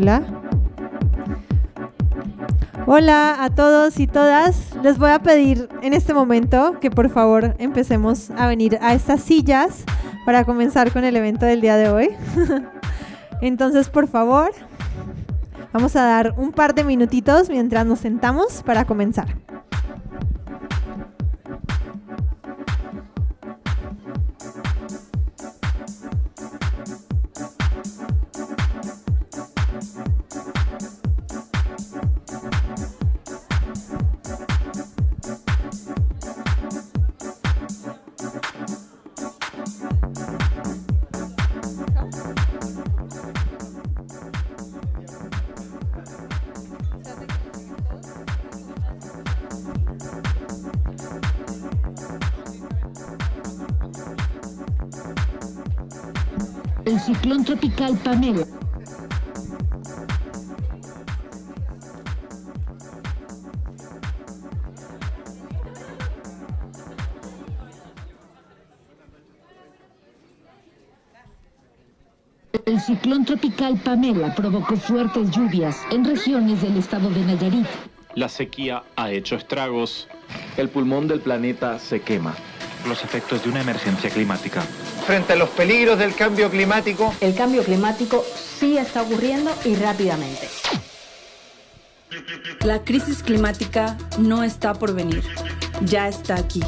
Hola. Hola a todos y todas. Les voy a pedir en este momento que por favor empecemos a venir a estas sillas para comenzar con el evento del día de hoy. Entonces, por favor, vamos a dar un par de minutitos mientras nos sentamos para comenzar. El ciclón tropical Pamela. El ciclón tropical Pamela provocó fuertes lluvias en regiones del estado de Nayarit. La sequía ha hecho estragos. El pulmón del planeta se quema. Los efectos de una emergencia climática. Frente a los peligros del cambio climático. El cambio climático sí está ocurriendo y rápidamente. La crisis climática no está por venir, ya está aquí.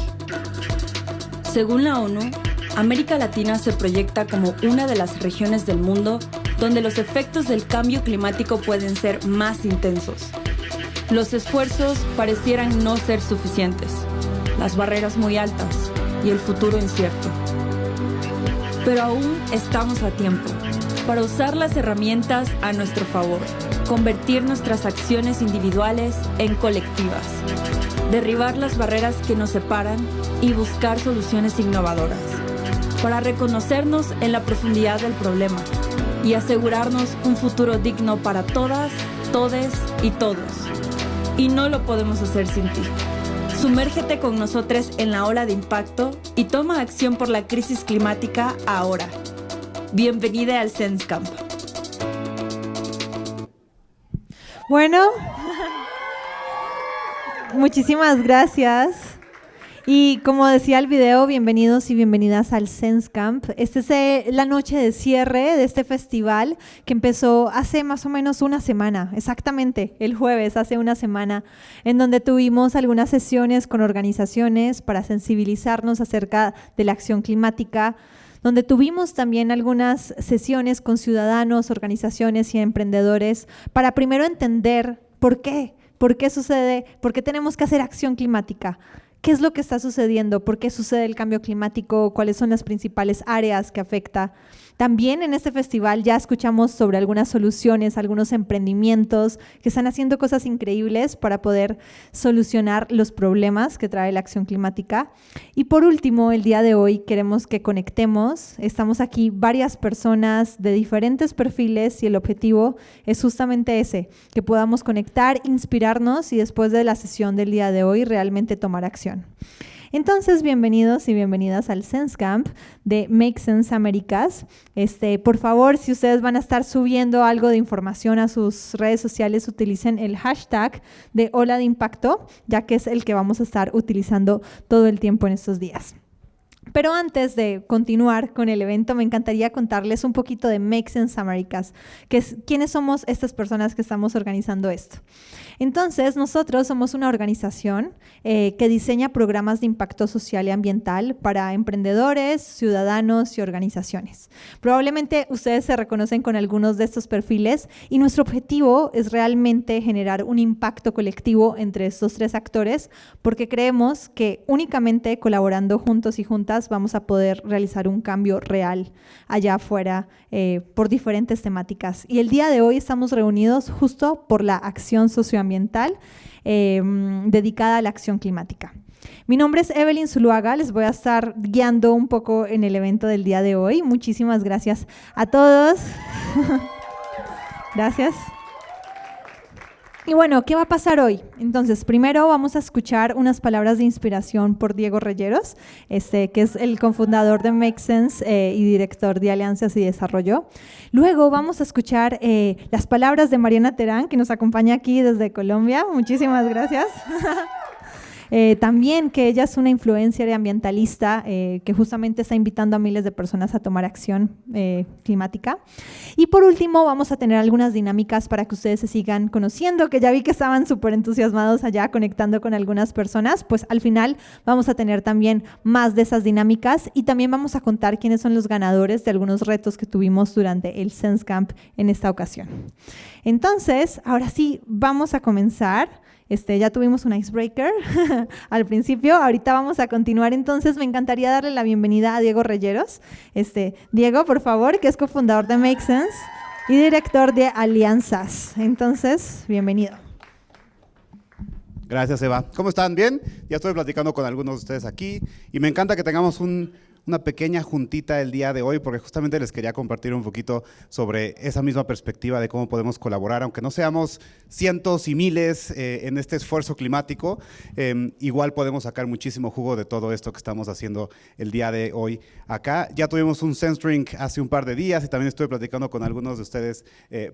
Según la ONU, América Latina se proyecta como una de las regiones del mundo donde los efectos del cambio climático pueden ser más intensos. Los esfuerzos parecieran no ser suficientes, las barreras muy altas y el futuro incierto. Pero aún estamos a tiempo para usar las herramientas a nuestro favor, convertir nuestras acciones individuales en colectivas, derribar las barreras que nos separan y buscar soluciones innovadoras, para reconocernos en la profundidad del problema y asegurarnos un futuro digno para todas, todes y todos. Y no lo podemos hacer sin ti. Sumérgete con nosotros en la ola de impacto y toma acción por la crisis climática ahora. Bienvenida al SenseCamp. Bueno, muchísimas gracias. Y como decía el video, bienvenidos y bienvenidas al SenseCamp. Esta es la noche de cierre de este festival que empezó hace más o menos una semana, exactamente el jueves, hace una semana, en donde tuvimos algunas sesiones con organizaciones para sensibilizarnos acerca de la acción climática, donde tuvimos también algunas sesiones con ciudadanos, organizaciones y emprendedores para primero entender por qué sucede, por qué tenemos que hacer acción climática. ¿Qué es lo que está sucediendo? ¿Por qué sucede el cambio climático? ¿Cuáles son las principales áreas que afecta? También en este festival ya escuchamos sobre algunas soluciones, algunos emprendimientos que están haciendo cosas increíbles para poder solucionar los problemas que trae la acción climática. Y por último, el día de hoy queremos que conectemos. Estamos aquí varias personas de diferentes perfiles y el objetivo es justamente ese, que podamos conectar, inspirarnos y después de la sesión del día de hoy realmente tomar acción. Entonces, bienvenidos y bienvenidas al SenseCamp de Make Sense Américas. Por favor, si ustedes van a estar subiendo algo de información a sus redes sociales, utilicen el hashtag de Ola de Impacto, ya que es el que vamos a estar utilizando todo el tiempo en estos días. Pero antes de continuar con el evento, me encantaría contarles un poquito de Make Sense Américas, que es quiénes somos estas personas que estamos organizando esto. Entonces, nosotros somos una organización que diseña programas de impacto social y ambiental para emprendedores, ciudadanos y organizaciones. Probablemente ustedes se reconocen con algunos de estos perfiles y nuestro objetivo es realmente generar un impacto colectivo entre estos tres actores porque creemos que únicamente colaborando juntos y juntas vamos a poder realizar un cambio real allá afuera por diferentes temáticas. Y el día de hoy estamos reunidos justo por la acción socioambiental dedicada a la acción climática. Mi nombre es Evelyn Zuluaga, les voy a estar guiando un poco en el evento del día de hoy. Muchísimas gracias a todos. Gracias. Y bueno, ¿qué va a pasar hoy? Entonces, primero vamos a escuchar unas palabras de inspiración por Diego Reyeros, que es el cofundador de Make Sense y director de Alianzas y Desarrollo. Luego vamos a escuchar las palabras de Mariana Terán, que nos acompaña aquí desde Colombia. Muchísimas gracias. También que ella es una influencer y ambientalista que justamente está invitando a miles de personas a tomar acción climática. Y por último, vamos a tener algunas dinámicas para que ustedes se sigan conociendo, que ya vi que estaban súper entusiasmados allá conectando con algunas personas. Pues al final vamos a tener también más de esas dinámicas y también vamos a contar quiénes son los ganadores de algunos retos que tuvimos durante el Sense Camp en esta ocasión. Entonces, ahora sí, vamos a comenzar. Ya tuvimos un icebreaker al principio, ahorita vamos a continuar, entonces me encantaría darle la bienvenida a Diego Reyeros. Diego, por favor, que es cofundador de Make Sense y director de Alianzas. Entonces, bienvenido. Gracias, Eva. ¿Cómo están? ¿Bien? Ya estoy platicando con algunos de ustedes aquí y me encanta que tengamos una pequeña juntita el día de hoy porque justamente les quería compartir un poquito sobre esa misma perspectiva de cómo podemos colaborar, aunque no seamos cientos y miles en este esfuerzo climático, igual podemos sacar muchísimo jugo de todo esto que estamos haciendo el día de hoy acá. Ya tuvimos un Sense Drink hace un par de días y también estuve platicando con algunos de ustedes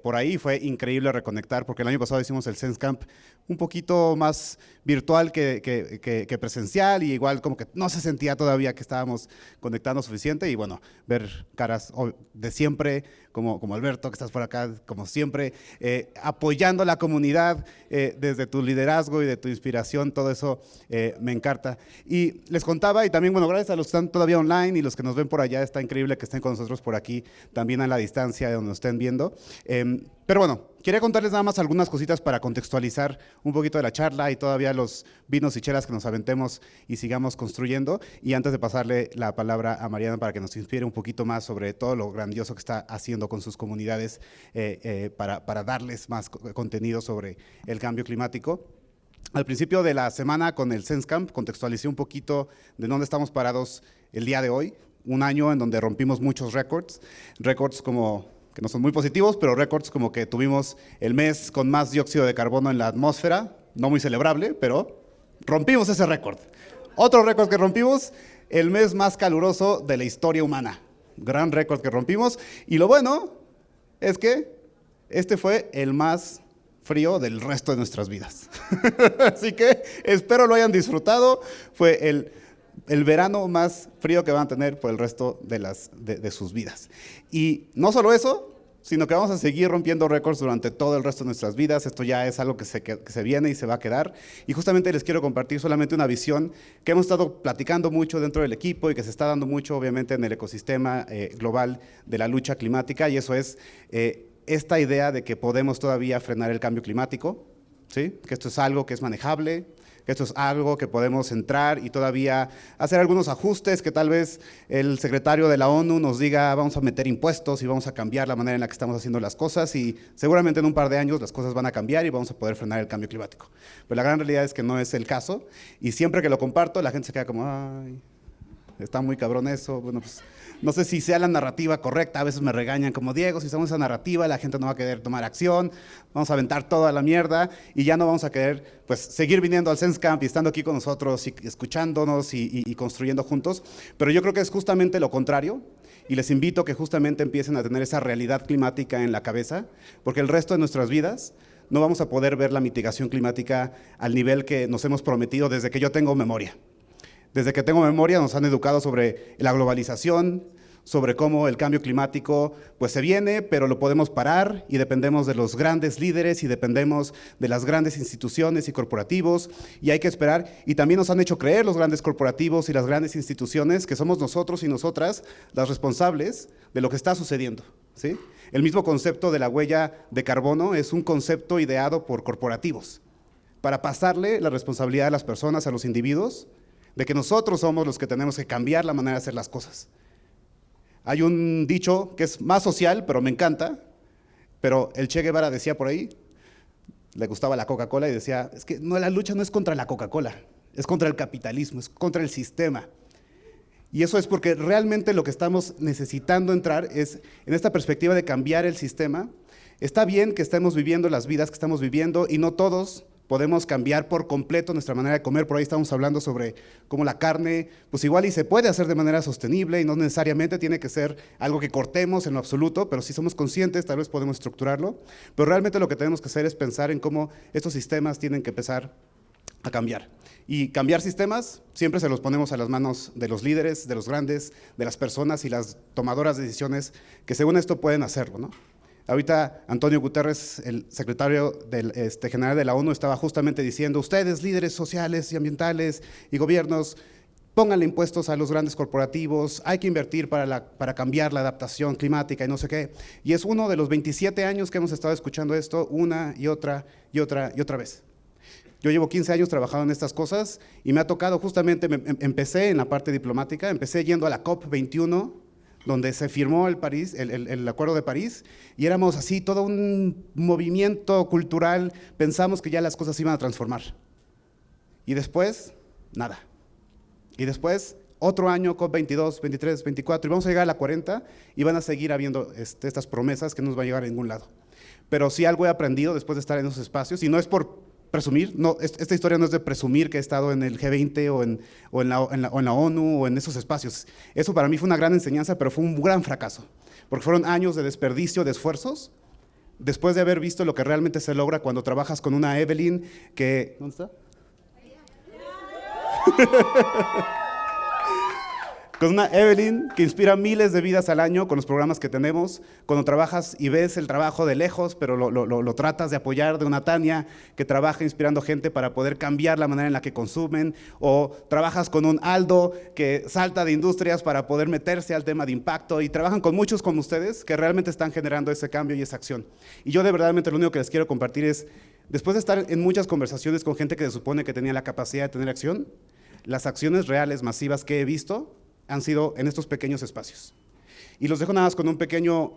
por ahí. Fue increíble reconectar porque el año pasado hicimos el Sense Camp un poquito más virtual que presencial y igual como que no se sentía todavía que estábamos conectando suficiente y bueno, ver caras de siempre, como Alberto, que estás por acá, como siempre, apoyando a la comunidad desde tu liderazgo y de tu inspiración, todo eso me encanta. Y les contaba, y también, bueno, gracias a los que están todavía online y los que nos ven por allá, está increíble que estén con nosotros por aquí, también a la distancia de donde nos estén viendo. Pero bueno, quería contarles nada más algunas cositas para contextualizar un poquito de la charla y todavía los vinos y chelas que nos aventemos y sigamos construyendo. Y antes de pasarle la palabra a Mariana para que nos inspire un poquito más sobre todo lo grandioso que está haciendo con sus comunidades para darles más contenido sobre el cambio climático. Al principio de la semana con el Sense Camp contextualicé un poquito de dónde estamos parados el día de hoy. Un año en donde rompimos muchos récords como que no son muy positivos, pero récords como que tuvimos el mes con más dióxido de carbono en la atmósfera, no muy celebrable, pero rompimos ese récord. Otro récord que rompimos, el mes más caluroso de la historia humana. Gran récord que rompimos. Y lo bueno es que este fue el más frío del resto de nuestras vidas. Así que espero lo hayan disfrutado. Fue el verano más frío que van a tener por el resto de sus vidas. Y no solo eso, sino que vamos a seguir rompiendo récords durante todo el resto de nuestras vidas. Esto ya es algo que se viene y se va a quedar. Y justamente les quiero compartir solamente una visión que hemos estado platicando mucho dentro del equipo y que se está dando mucho, obviamente, en el ecosistema global de la lucha climática, y eso es esta idea de que podemos todavía frenar el cambio climático, ¿sí? Que esto es algo que es manejable, que esto es algo que podemos entrar y todavía hacer algunos ajustes, que tal vez el secretario de la ONU nos diga vamos a meter impuestos y vamos a cambiar la manera en la que estamos haciendo las cosas y seguramente en un par de años las cosas van a cambiar y vamos a poder frenar el cambio climático. Pero la gran realidad es que no es el caso y siempre que lo comparto la gente se queda como, ay, está muy cabrón eso. Bueno, pues no sé si sea la narrativa correcta, a veces me regañan como Diego, si usamos esa narrativa la gente no va a querer tomar acción, vamos a aventar toda la mierda y ya no vamos a querer pues seguir viniendo al Sense Camp y estando aquí con nosotros y escuchándonos y construyendo juntos, pero yo creo que es justamente lo contrario y les invito a que justamente empiecen a tener esa realidad climática en la cabeza, porque el resto de nuestras vidas no vamos a poder ver la mitigación climática al nivel que nos hemos prometido desde que yo tengo memoria. Desde que tengo memoria nos han educado sobre la globalización, sobre cómo el cambio climático pues se viene, pero lo podemos parar y dependemos de los grandes líderes y dependemos de las grandes instituciones y corporativos y hay que esperar. Y también nos han hecho creer los grandes corporativos y las grandes instituciones que somos nosotros y nosotras las responsables de lo que está sucediendo, ¿sí? El mismo concepto de la huella de carbono es un concepto ideado por corporativos para pasarle la responsabilidad a las personas, a los individuos, de que nosotros somos los que tenemos que cambiar la manera de hacer las cosas. Hay un dicho que es más social, pero me encanta, pero el Che Guevara decía por ahí, le gustaba la Coca-Cola y decía, es que no, la lucha no es contra la Coca-Cola, es contra el capitalismo, es contra el sistema. Y eso es porque realmente lo que estamos necesitando entrar es en esta perspectiva de cambiar el sistema, Está bien que estemos viviendo las vidas que estamos viviendo y no todos podemos cambiar por completo nuestra manera de comer. Por ahí estamos hablando sobre cómo la carne, pues igual y se puede hacer de manera sostenible y no necesariamente tiene que ser algo que cortemos en lo absoluto, pero si somos conscientes tal vez podemos estructurarlo. Pero realmente lo que tenemos que hacer es pensar en cómo estos sistemas tienen que empezar a cambiar. Y cambiar sistemas siempre se los ponemos a las manos de los líderes, de los grandes, de las personas y las tomadoras de decisiones que según esto pueden hacerlo, ¿no? Ahorita Antonio Guterres, el secretario general de la ONU, estaba justamente diciendo, ustedes, líderes sociales y ambientales y gobiernos, pónganle impuestos a los grandes corporativos, hay que invertir para cambiar la adaptación climática y no sé qué. Y es uno de los 27 años que hemos estado escuchando esto una y otra vez. Yo llevo 15 años trabajando en estas cosas y me ha tocado justamente, empecé en la parte diplomática, empecé yendo a la COP21, donde se firmó el Acuerdo de París, y éramos así, todo un movimiento cultural, pensamos que ya las cosas se iban a transformar. Y después, nada. Y después, otro año, COP22, 23, 24, y vamos a llegar a la 40, y van a seguir habiendo estas promesas que no nos van a llegar a ningún lado. Pero sí algo he aprendido después de estar en esos espacios, y no es por presumir, no, esta historia no es de presumir que he estado en el G20 o en la ONU o en esos espacios. Eso para mí fue una gran enseñanza, pero fue un gran fracaso, porque fueron años de desperdicio de esfuerzos, después de haber visto lo que realmente se logra cuando trabajas con una Evelyn que… ¿Dónde está? Con una Evelyn que inspira miles de vidas al año con los programas que tenemos, cuando trabajas y ves el trabajo de lejos, pero lo tratas de apoyar, de una Tania que trabaja inspirando gente para poder cambiar la manera en la que consumen, o trabajas con un Aldo que salta de industrias para poder meterse al tema de impacto, y trabajan con muchos como ustedes que realmente están generando ese cambio y esa acción. Y yo de verdad lo único que les quiero compartir es, después de estar en muchas conversaciones con gente que se supone que tenía la capacidad de tener acción, las acciones reales, masivas que he visto, han sido en estos pequeños espacios. Y los dejo nada más con un pequeño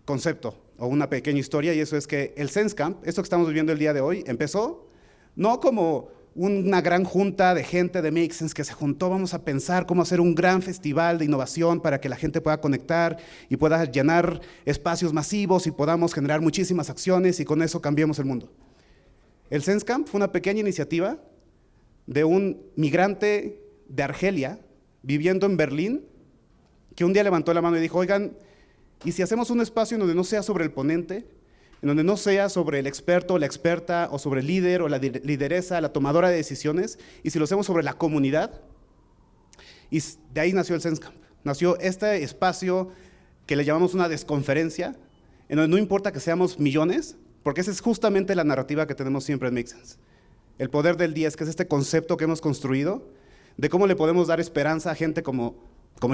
concepto o una pequeña historia, y eso es que el SenseCamp, esto que estamos viviendo el día de hoy, empezó no como una gran junta de gente de Make Sense que se juntó, vamos a pensar cómo hacer un gran festival de innovación para que la gente pueda conectar y pueda llenar espacios masivos y podamos generar muchísimas acciones y con eso cambiemos el mundo. El SenseCamp fue una pequeña iniciativa de un migrante de Argelia viviendo en Berlín, que un día levantó la mano y dijo, oigan, ¿y si hacemos un espacio en donde no sea sobre el ponente, en donde no sea sobre el experto o la experta, o sobre el líder o la lideresa, la tomadora de decisiones, y si lo hacemos sobre la comunidad? Y de ahí nació el SenseCamp. Nació este espacio que le llamamos una desconferencia, en donde no importa que seamos millones, porque esa es justamente la narrativa que tenemos siempre en Make Sense. El poder del 10, que es este concepto que hemos construido, de cómo le podemos dar esperanza a gente como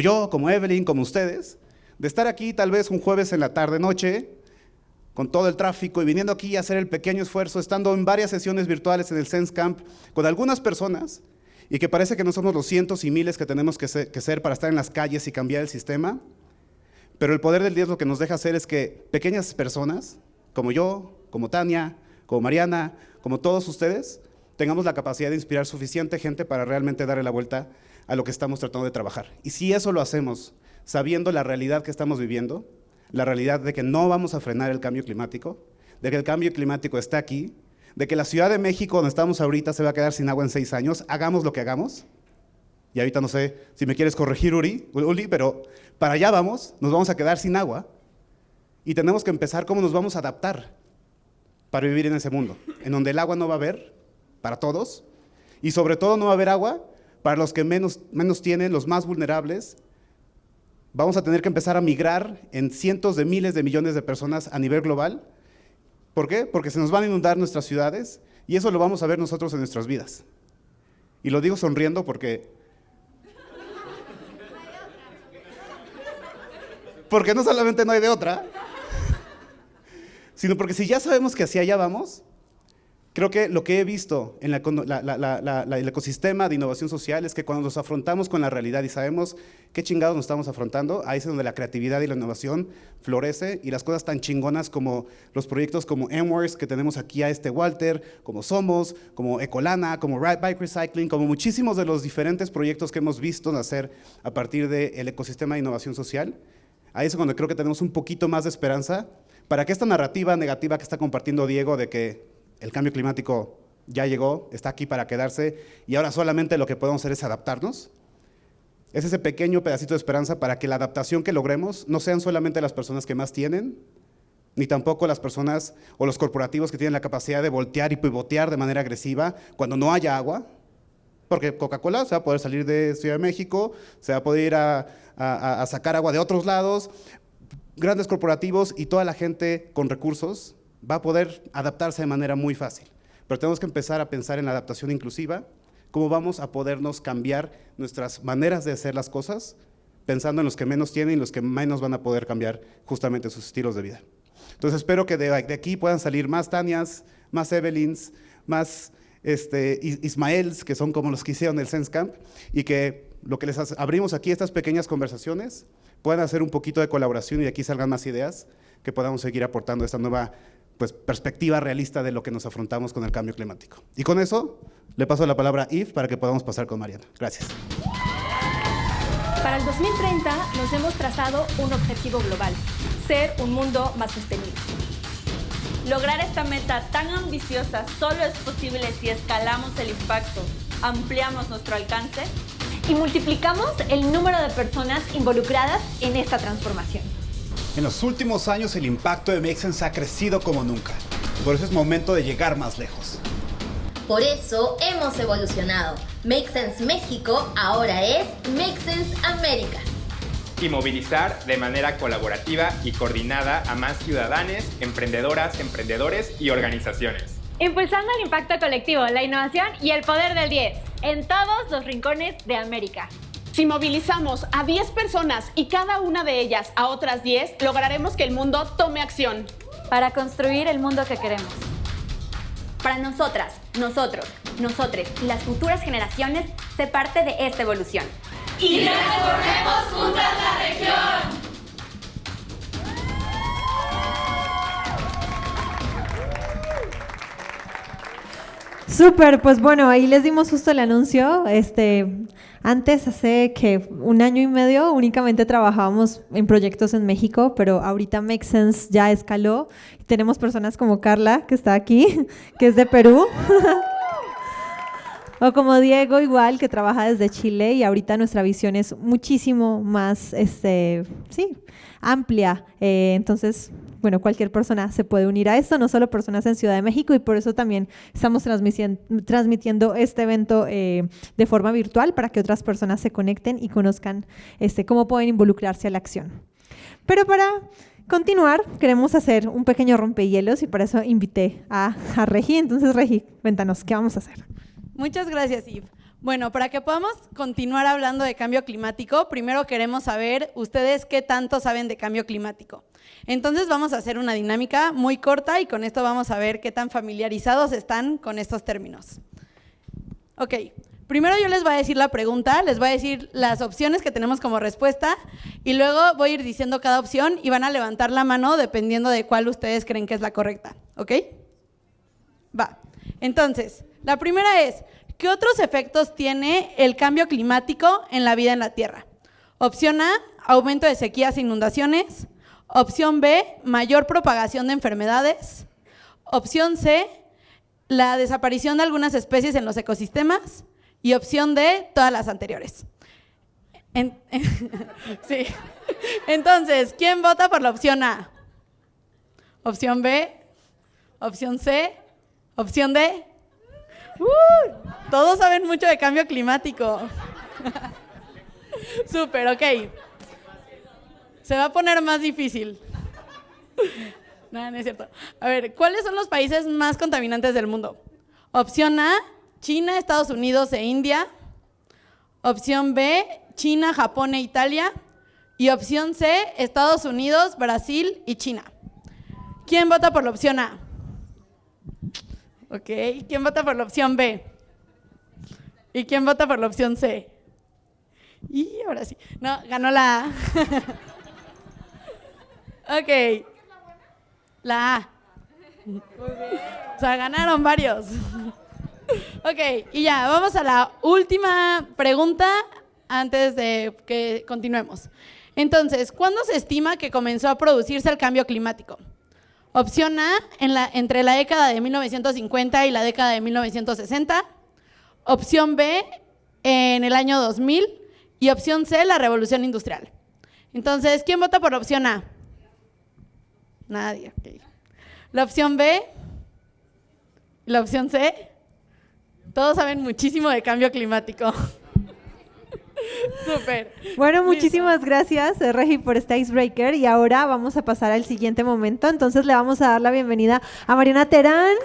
yo, como Evelyn, como ustedes, de estar aquí tal vez un jueves en la tarde-noche, con todo el tráfico y viniendo aquí a hacer el pequeño esfuerzo, estando en varias sesiones virtuales en el SenseCamp con algunas personas, y que parece que no somos los cientos y miles que tenemos que ser para estar en las calles y cambiar el sistema, pero el poder del 10 lo que nos deja hacer es que pequeñas personas, como yo, como Tania, como Mariana, como todos ustedes, tengamos la capacidad de inspirar suficiente gente para realmente darle la vuelta a lo que estamos tratando de trabajar. Y si eso lo hacemos sabiendo la realidad que estamos viviendo, la realidad de que no vamos a frenar el cambio climático, de que el cambio climático está aquí, de que la Ciudad de México, donde estamos ahorita, se va a quedar sin agua en 6 años, hagamos lo que hagamos. Y ahorita no sé si me quieres corregir, Uli, pero para allá vamos, nos vamos a quedar sin agua, y tenemos que empezar cómo nos vamos a adaptar para vivir en ese mundo, en donde el agua no va a haber para todos, y sobre todo no va a haber agua para los que menos tienen, los más vulnerables. Vamos a tener que empezar a migrar en cientos de miles de millones de personas a nivel global. ¿Por qué? Porque se nos van a inundar nuestras ciudades, y eso lo vamos a ver nosotros en nuestras vidas. Y lo digo sonriendo porque no solamente no hay de otra, sino porque si ya sabemos que hacia allá vamos, creo que lo que he visto en el ecosistema de innovación social es que cuando nos afrontamos con la realidad y sabemos qué chingados nos estamos afrontando, ahí es donde la creatividad y la innovación florece, y las cosas tan chingonas como los proyectos como MWorks que tenemos aquí a Walter, como Somos, como Ecolana, como Bike Recycling, como muchísimos de los diferentes proyectos que hemos visto nacer a partir del ecosistema de innovación social, ahí es cuando creo que tenemos un poquito más de esperanza Para que esta narrativa negativa que está compartiendo Diego de que el cambio climático ya llegó, está aquí para quedarse y ahora solamente lo que podemos hacer es adaptarnos, es ese pequeño pedacito de esperanza para que la adaptación que logremos no sean solamente las personas que más tienen, ni tampoco las personas o los corporativos que tienen la capacidad de voltear y pivotear de manera agresiva cuando no haya agua, porque Coca-Cola se va a poder salir de Ciudad de México, se va a poder ir a sacar agua de otros lados, grandes corporativos y toda la gente con recursos va a poder adaptarse de manera muy fácil. Pero tenemos que empezar a pensar en la adaptación inclusiva, cómo vamos a podernos cambiar nuestras maneras de hacer las cosas, pensando en los que menos tienen y los que menos van a poder cambiar justamente sus estilos de vida. Entonces espero que de aquí puedan salir más Tanias, más Evelyns, más Ismaels, que son como los que hicieron el Sense Camp, y que lo que les abrimos aquí, estas pequeñas conversaciones, puedan hacer un poquito de colaboración y de aquí salgan más ideas que podamos seguir aportando esta nueva perspectiva realista de lo que nos afrontamos con el cambio climático. Y con eso, le paso la palabra a Yves para que podamos pasar con Mariana. Gracias. Para el 2030 nos hemos trazado un objetivo global: ser un mundo más sostenible. Lograr esta meta tan ambiciosa solo es posible si escalamos el impacto, ampliamos nuestro alcance Y multiplicamos el número de personas involucradas en esta transformación. En los últimos años el impacto de Make Sense ha crecido como nunca. Por eso es momento de llegar más lejos. Por eso hemos evolucionado. Make Sense México ahora es Make Sense Américas. Y movilizar de manera colaborativa y coordinada a más ciudadanos, emprendedoras, emprendedores y organizaciones. Impulsando el impacto colectivo, la innovación y el poder del 10 en todos los rincones de América. Si movilizamos a 10 personas y cada una de ellas a otras 10, lograremos que el mundo tome acción. Para construir el mundo que queremos. Para nosotras, nosotros, nosotres y las futuras generaciones, sé parte de esta evolución. ¡Y transformemos juntas la región! Súper, pues bueno, ahí les dimos justo el anuncio. Antes, hace que 1 año y medio, únicamente trabajábamos en proyectos en México, pero ahorita Make Sense ya escaló. Tenemos personas como Carla, que está aquí, que es de Perú. O como Diego, igual, que trabaja desde Chile, y ahorita nuestra visión es muchísimo más amplia. Entonces, bueno, cualquier persona se puede unir a esto, no solo personas en Ciudad de México, y por eso también estamos transmitiendo este evento de forma virtual para que otras personas se conecten y conozcan cómo pueden involucrarse a la acción. Pero para continuar, queremos hacer un pequeño rompehielos y para eso invité a Regi. Entonces, Regi, cuéntanos, ¿qué vamos a hacer? Muchas gracias, Yves. Bueno, para que podamos continuar hablando de cambio climático, primero queremos saber ustedes qué tanto saben de cambio climático. Entonces vamos a hacer una dinámica muy corta y con esto vamos a ver qué tan familiarizados están con estos términos. Ok, primero yo les voy a decir la pregunta, les voy a decir las opciones que tenemos como respuesta y luego voy a ir diciendo cada opción y van a levantar la mano dependiendo de cuál ustedes creen que es la correcta, ¿ok? Va, entonces, la primera es, ¿qué otros efectos tiene el cambio climático en la vida en la Tierra? Opción A, aumento de sequías e inundaciones. Opción B, mayor propagación de enfermedades. Opción C, la desaparición de algunas especies en los ecosistemas. Y opción D, todas las anteriores. Sí. Entonces, ¿quién vota por la opción A? Opción B, opción C, opción D. Todos saben mucho de cambio climático. Súper, ok. Se va a poner más difícil. No, no es cierto. A ver, ¿cuáles son los países más contaminantes del mundo? Opción A, China, Estados Unidos e India. Opción B, China, Japón e Italia. Y opción C, Estados Unidos, Brasil y China. ¿Quién vota por la opción A? Ok, ¿quién vota por la opción B? ¿Y quién vota por la opción C? Y ahora sí, no, ganó la A. Ok, la A. O sea, ganaron varios. Ok, y ya, vamos a la última pregunta antes de que continuemos. Entonces, ¿cuándo se estima que comenzó a producirse el cambio climático? Opción A, entre la década de 1950 y la década de 1960. Opción B, en el año 2000. Y opción C, la Revolución Industrial. Entonces, ¿quién vota por la opción A? Nadie. Okay. La opción B, la opción C. Todos saben muchísimo de cambio climático. Súper. Bueno, muchísimas gracias, Regi, por este icebreaker. Y ahora vamos a pasar al siguiente momento. Entonces le vamos a dar la bienvenida a Mariana Terán,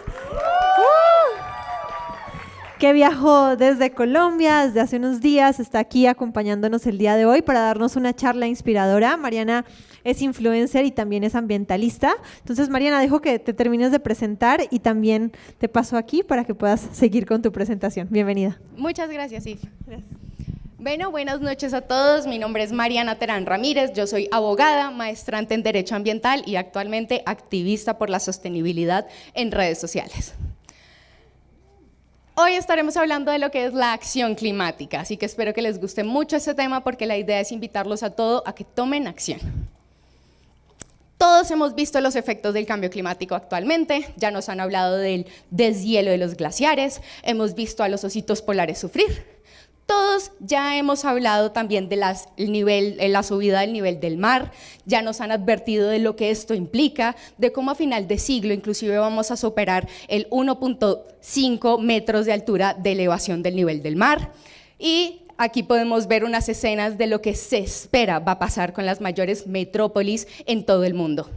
que viajó desde Colombia desde hace unos días, está aquí acompañándonos el día de hoy para darnos una charla inspiradora. Mariana es influencer y también es ambientalista. Entonces, Mariana, dejo que te termines de presentar y también te paso aquí para que puedas seguir con tu presentación. Bienvenida. Muchas gracias, If. Gracias. Bueno, buenas noches a todos. Mi nombre es Mariana Terán Ramírez. Yo soy abogada, maestrante en Derecho Ambiental y actualmente activista por la sostenibilidad en redes sociales. Hoy estaremos hablando de lo que es la acción climática, así que espero que les guste mucho este tema porque la idea es invitarlos a todos a que tomen acción. Todos hemos visto los efectos del cambio climático actualmente, ya nos han hablado del deshielo de los glaciares, hemos visto a los ositos polares sufrir. Todos ya hemos hablado también de la subida del nivel del mar, ya nos han advertido de lo que esto implica, de cómo a final de siglo inclusive vamos a superar el 1.5 metros de altura de elevación del nivel del mar. Y aquí podemos ver unas escenas de lo que se espera va a pasar con las mayores metrópolis en todo el mundo.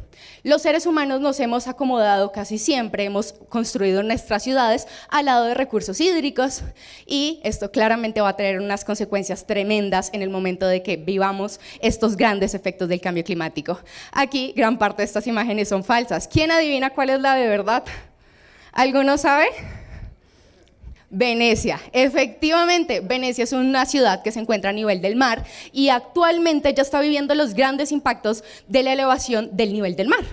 Los seres humanos nos hemos acomodado casi siempre, hemos construido nuestras ciudades al lado de recursos hídricos y esto claramente va a tener unas consecuencias tremendas en el momento de que vivamos estos grandes efectos del cambio climático. Aquí gran parte de estas imágenes son falsas. ¿Quién adivina cuál es la de verdad? ¿Alguno sabe? Venecia, efectivamente, Venecia es una ciudad que se encuentra a nivel del mar y actualmente ya está viviendo los grandes impactos de la elevación del nivel del mar.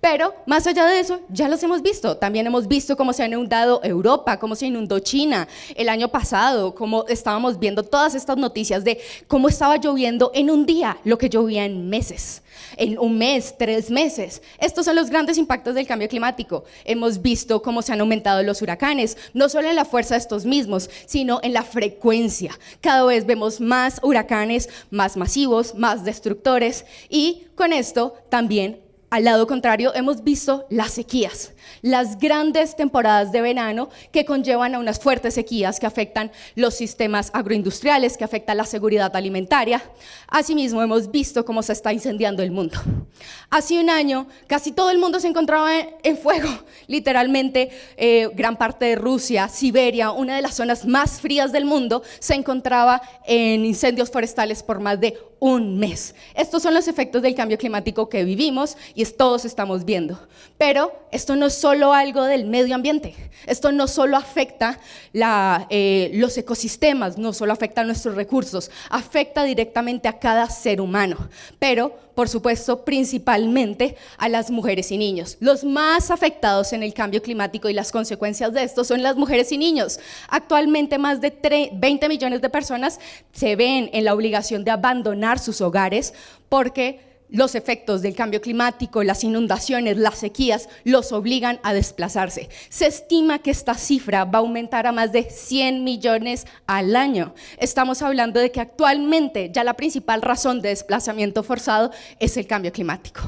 Pero más allá de eso, ya los hemos visto. También hemos visto cómo se ha inundado Europa, cómo se inundó China el año pasado, cómo estábamos viendo todas estas noticias de cómo estaba lloviendo en un día lo que llovía en meses, en un mes, 3 meses. Estos son los grandes impactos del cambio climático. Hemos visto cómo se han aumentado los huracanes, no solo en la fuerza de estos mismos, sino en la frecuencia. Cada vez vemos más huracanes, más masivos, más destructores y con esto también al lado contrario, hemos visto las sequías, las grandes temporadas de verano que conllevan a unas fuertes sequías que afectan los sistemas agroindustriales, que afectan la seguridad alimentaria. Asimismo, hemos visto cómo se está incendiando el mundo. Hace un año, casi todo el mundo se encontraba en fuego, literalmente gran parte de Rusia, Siberia, una de las zonas más frías del mundo, se encontraba en incendios forestales por más de un mes. Estos son los efectos del cambio climático que vivimos y todos estamos viendo. Pero esto no es solo algo del medio ambiente, esto no solo afecta los ecosistemas, no solo afecta nuestros recursos, afecta directamente a cada ser humano, pero por supuesto principalmente a las mujeres y niños. Los más afectados en el cambio climático y las consecuencias de esto son las mujeres y niños. Actualmente más de 20 millones de personas se ven en la obligación de abandonar sus hogares porque los efectos del cambio climático, las inundaciones, las sequías, los obligan a desplazarse. Se estima que esta cifra va a aumentar a más de 100 millones al año. Estamos hablando de que actualmente ya la principal razón de desplazamiento forzado es el cambio climático.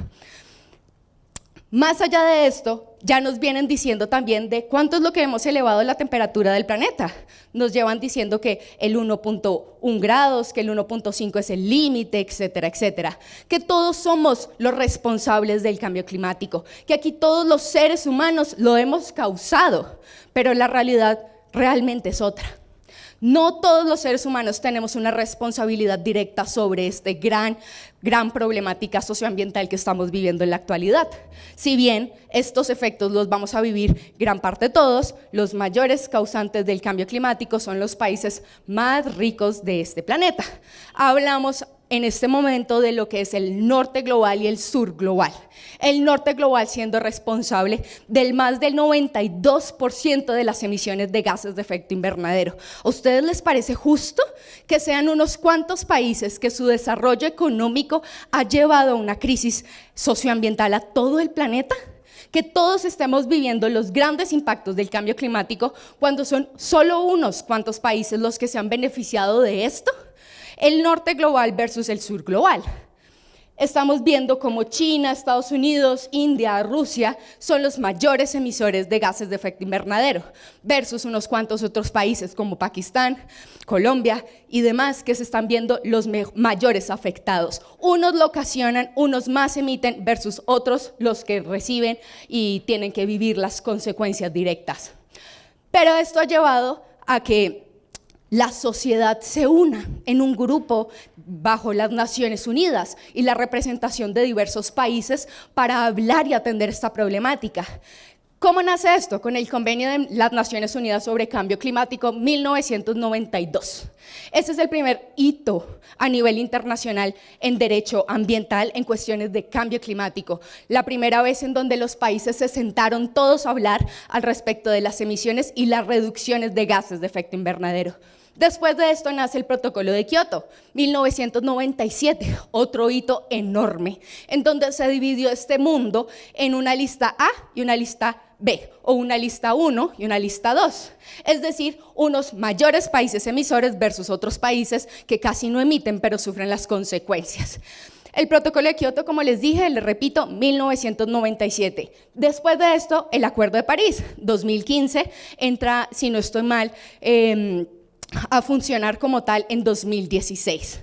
Más allá de esto, ya nos vienen diciendo también de cuánto es lo que hemos elevado la temperatura del planeta. Nos llevan diciendo que el 1.1 grados, que el 1.5 es el límite, etcétera, etcétera. Que todos somos los responsables del cambio climático, que aquí todos los seres humanos lo hemos causado, pero la realidad realmente es otra. No todos los seres humanos tenemos una responsabilidad directa sobre esta gran problemática socioambiental que estamos viviendo en la actualidad. Si bien estos efectos los vamos a vivir gran parte todos, los mayores causantes del cambio climático son los países más ricos de este planeta. Hablamos en este momento de lo que es el norte global y el sur global. El norte global siendo responsable del más del 92% de las emisiones de gases de efecto invernadero. ¿A ustedes les parece justo que sean unos cuantos países que su desarrollo económico ha llevado a una crisis socioambiental a todo el planeta? que todos estemos viviendo los grandes impactos del cambio climático cuando son solo unos cuantos países los que se han beneficiado de esto? El norte global versus el sur global. Estamos viendo cómo China, Estados Unidos, India, Rusia son los mayores emisores de gases de efecto invernadero versus unos cuantos otros países como Pakistán, Colombia y demás que se están viendo los mayores afectados. Unos lo ocasionan, unos más emiten versus otros los que reciben y tienen que vivir las consecuencias directas. Pero esto ha llevado a que la sociedad se una en un grupo bajo las Naciones Unidas y la representación de diversos países para hablar y atender esta problemática. ¿Cómo nace esto? Con el Convenio de las Naciones Unidas sobre Cambio Climático 1992. Ese es el primer hito a nivel internacional en derecho ambiental en cuestiones de cambio climático. La primera vez en donde los países se sentaron todos a hablar al respecto de las emisiones y las reducciones de gases de efecto invernadero. Después de esto nace el Protocolo de Kioto, 1997, otro hito enorme, en donde se dividió este mundo en una lista A y una lista B, o una lista 1 y una lista 2, es decir, unos mayores países emisores versus otros países que casi no emiten, pero sufren las consecuencias. El Protocolo de Kioto, como les dije, les repito, 1997. Después de esto, el Acuerdo de París, 2015, entra, si no estoy mal, a funcionar como tal en 2016.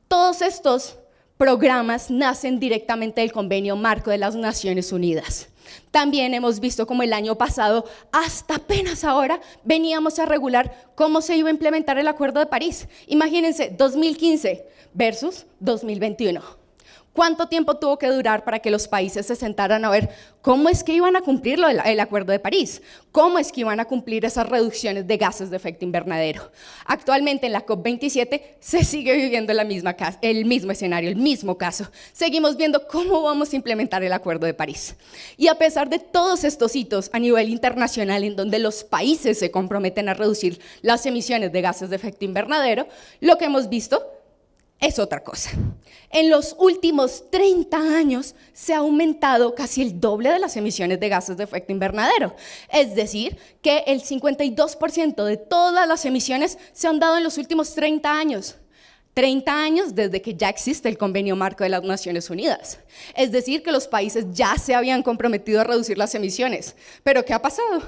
Todos estos programas nacen directamente del Convenio Marco de las Naciones Unidas. También hemos visto como el año pasado, hasta apenas ahora, veníamos a regular cómo se iba a implementar el Acuerdo de París. Imagínense, 2015 versus 2021. ¿Cuánto tiempo tuvo que durar para que los países se sentaran a ver cómo es que iban a cumplir el Acuerdo de París? ¿Cómo es que iban a cumplir esas reducciones de gases de efecto invernadero? Actualmente en la COP27 se sigue viviendo el mismo escenario, el mismo caso. Seguimos viendo cómo vamos a implementar el Acuerdo de París. Y a pesar de todos estos hitos a nivel internacional en donde los países se comprometen a reducir las emisiones de gases de efecto invernadero, lo que hemos visto es otra cosa. En los últimos 30 años se ha aumentado casi el doble de las emisiones de gases de efecto invernadero. Es decir, que el 52% de todas las emisiones se han dado en los últimos 30 años. 30 años desde que ya existe el Convenio Marco de las Naciones Unidas. Es decir, que los países ya se habían comprometido a reducir las emisiones. ¿Pero qué ha pasado?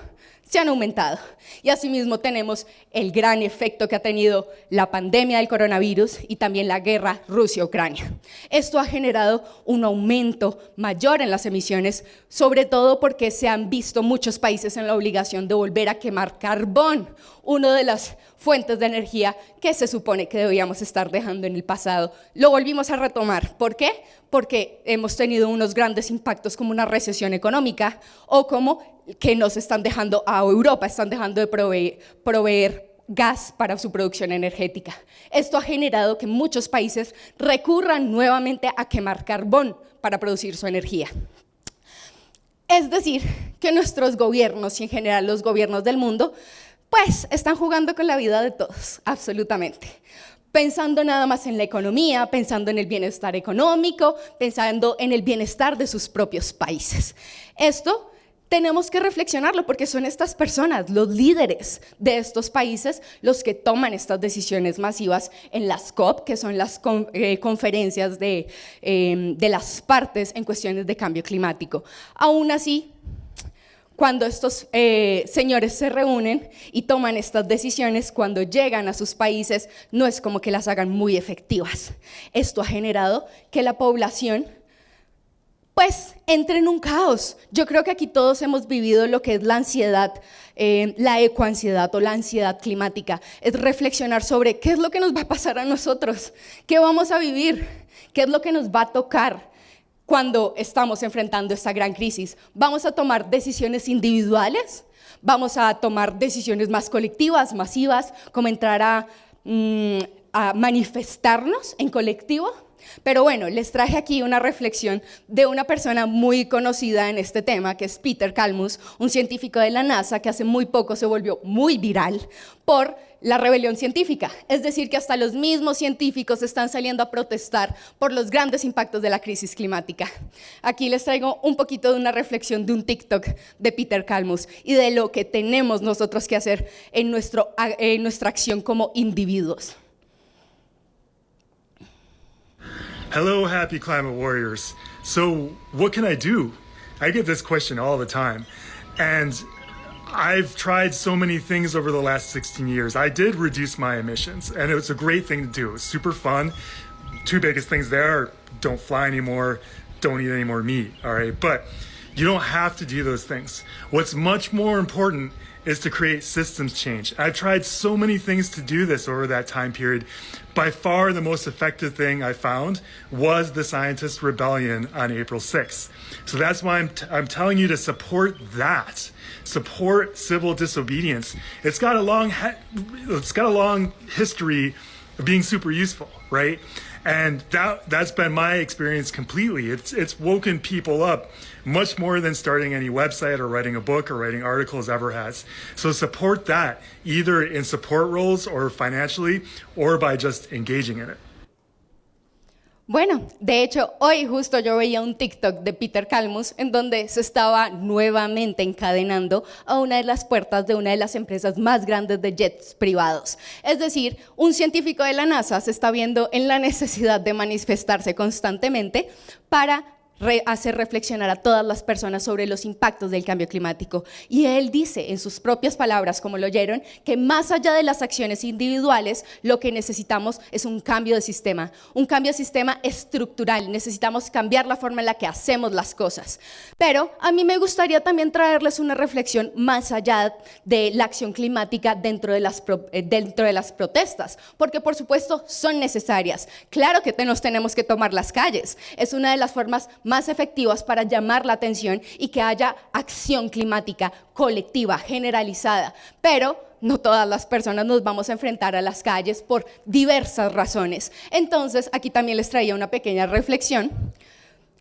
Se han aumentado. Y asimismo tenemos el gran efecto que ha tenido la pandemia del coronavirus y también la guerra Rusia-Ucrania. Esto ha generado un aumento mayor en las emisiones, sobre todo porque se han visto muchos países en la obligación de volver a quemar carbón, una de las fuentes de energía que se supone que debíamos estar dejando en el pasado. Lo volvimos a retomar. ¿Por qué? Porque hemos tenido unos grandes impactos como una recesión económica o como que nos están dejando a Europa, están dejando de proveer gas para su producción energética. Esto ha generado que muchos países recurran nuevamente a quemar carbón para producir su energía. Es decir, que nuestros gobiernos y en general los gobiernos del mundo, pues están jugando con la vida de todos, absolutamente. Pensando nada más en la economía, pensando en el bienestar económico, pensando en el bienestar de sus propios países. Esto tenemos que reflexionarlo porque son estas personas, los líderes de estos países, los que toman estas decisiones masivas en las COP, que son las conferencias de las partes en cuestiones de cambio climático. Aún así, cuando estos señores se reúnen y toman estas decisiones, cuando llegan a sus países, no es como que las hagan muy efectivas. Esto ha generado que la población pues entre en un caos. Yo creo que aquí todos hemos vivido lo que es la ansiedad, la ecoansiedad o la ansiedad climática. Es reflexionar sobre qué es lo que nos va a pasar a nosotros, qué vamos a vivir, qué es lo que nos va a tocar cuando estamos enfrentando esta gran crisis. ¿Vamos a tomar decisiones individuales? ¿Vamos a tomar decisiones más colectivas, masivas, como entrar a manifestarnos en colectivo? Pero bueno, les traje aquí una reflexión de una persona muy conocida en este tema, que es Peter Kalmus, un científico de la NASA que hace muy poco se volvió muy viral por la rebelión científica, es decir, que hasta los mismos científicos están saliendo a protestar por los grandes impactos de la crisis climática. Aquí les traigo un poquito de una reflexión de un TikTok de Peter Kalmus y de lo que tenemos nosotros que hacer en nuestra acción como individuos. Hello, happy climate warriors. So, what can I do? I get this question all the time, and I've tried so many things over the last 16 years. I did reduce my emissions, and it was a great thing to do. It was super fun. Two biggest things there are don't fly anymore, don't eat any more meat, all right? But you don't have to do those things. What's much more important is to create systems change. I've tried so many things to do this over that time period. By far the most effective thing I found was the scientist rebellion on April 6th. So that's why I'm telling you to support that. Support civil disobedience. It's got a long history of being super useful, right? And that's been my experience completely. It's woken people up much more than starting any website or writing a book or writing articles ever has. So support that, either in support roles or financially, or by just engaging in it. Bueno, de hecho, hoy justo yo veía un TikTok de Peter Kalmus en donde se estaba nuevamente encadenando a una de las puertas de una de las empresas más grandes de jets privados. Es decir, un científico de la NASA se está viendo en la necesidad de manifestarse constantemente para hacer reflexionar a todas las personas sobre los impactos del cambio climático. Y él dice en sus propias palabras, como lo oyeron, que más allá de las acciones individuales, lo que necesitamos es un cambio de sistema estructural. Necesitamos cambiar la forma en la que hacemos las cosas. Pero a mí me gustaría también traerles una reflexión más allá de la acción climática dentro de las protestas, porque por supuesto son necesarias. Claro que nos tenemos que tomar las calles. Es una de las formas más efectivas para llamar la atención y que haya acción climática colectiva, generalizada, pero no todas las personas nos vamos a enfrentar a las calles por diversas razones. Entonces, aquí también les traía una pequeña reflexión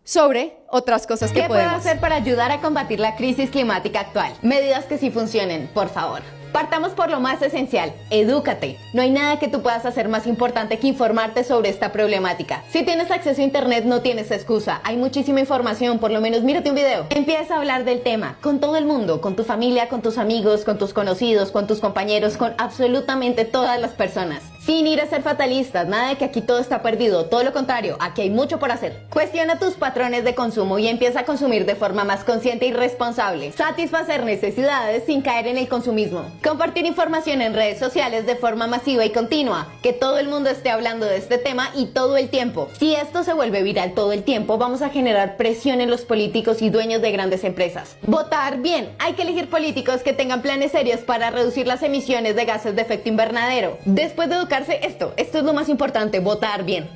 sobre otras cosas que podemos. ¿Qué puedo hacer para ayudar a combatir la crisis climática actual? Medidas que sí funcionen, por favor. Partamos por lo más esencial, edúcate. No hay nada que tú puedas hacer más importante que informarte sobre esta problemática. Si tienes acceso a internet no tienes excusa, hay muchísima información, por lo menos mírate un video. Empieza a hablar del tema, con todo el mundo, con tu familia, con tus amigos, con tus conocidos, con tus compañeros, con absolutamente todas las personas. Sin ir a ser fatalistas, nada de que aquí todo está perdido, todo lo contrario, aquí hay mucho por hacer. Cuestiona tus patrones de consumo y empieza a consumir de forma más consciente y responsable. Satisfacer necesidades sin caer en el consumismo. Compartir información en redes sociales de forma masiva y continua, que todo el mundo esté hablando de este tema y todo el tiempo. Si esto se vuelve viral todo el tiempo, vamos a generar presión en los políticos y dueños de grandes empresas. Votar bien, hay que elegir políticos que tengan planes serios para reducir las emisiones de gases de efecto invernadero. Después de educarse, esto es lo más importante, votar bien.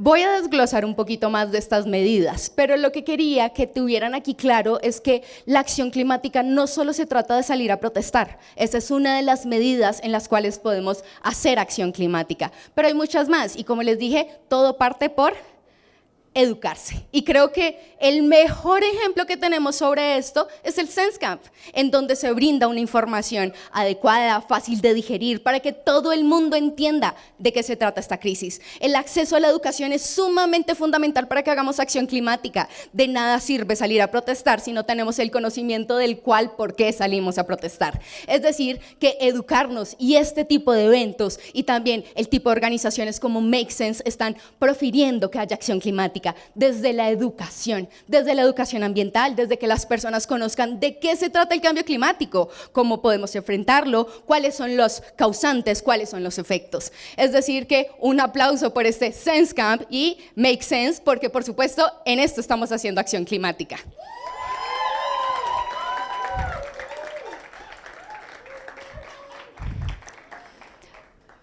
Voy a desglosar un poquito más de estas medidas, pero lo que quería que tuvieran aquí claro es que la acción climática no solo se trata de salir a protestar, esa es una de las medidas en las cuales podemos hacer acción climática, pero hay muchas más y como les dije, todo parte por educarse. Y creo que el mejor ejemplo que tenemos sobre esto es el SenseCamp, en donde se brinda una información adecuada, fácil de digerir, para que todo el mundo entienda de qué se trata esta crisis. El acceso a la educación es sumamente fundamental para que hagamos acción climática. De nada sirve salir a protestar si no tenemos el conocimiento del por qué salimos a protestar. Es decir, que educarnos y este tipo de eventos y también el tipo de organizaciones como Make Sense están profiriendo que haya acción climática desde la educación ambiental, desde que las personas conozcan de qué se trata el cambio climático, cómo podemos enfrentarlo, cuáles son los causantes, cuáles son los efectos. Es decir que un aplauso por este SenseCamp y Make Sense, porque por supuesto en esto estamos haciendo acción climática.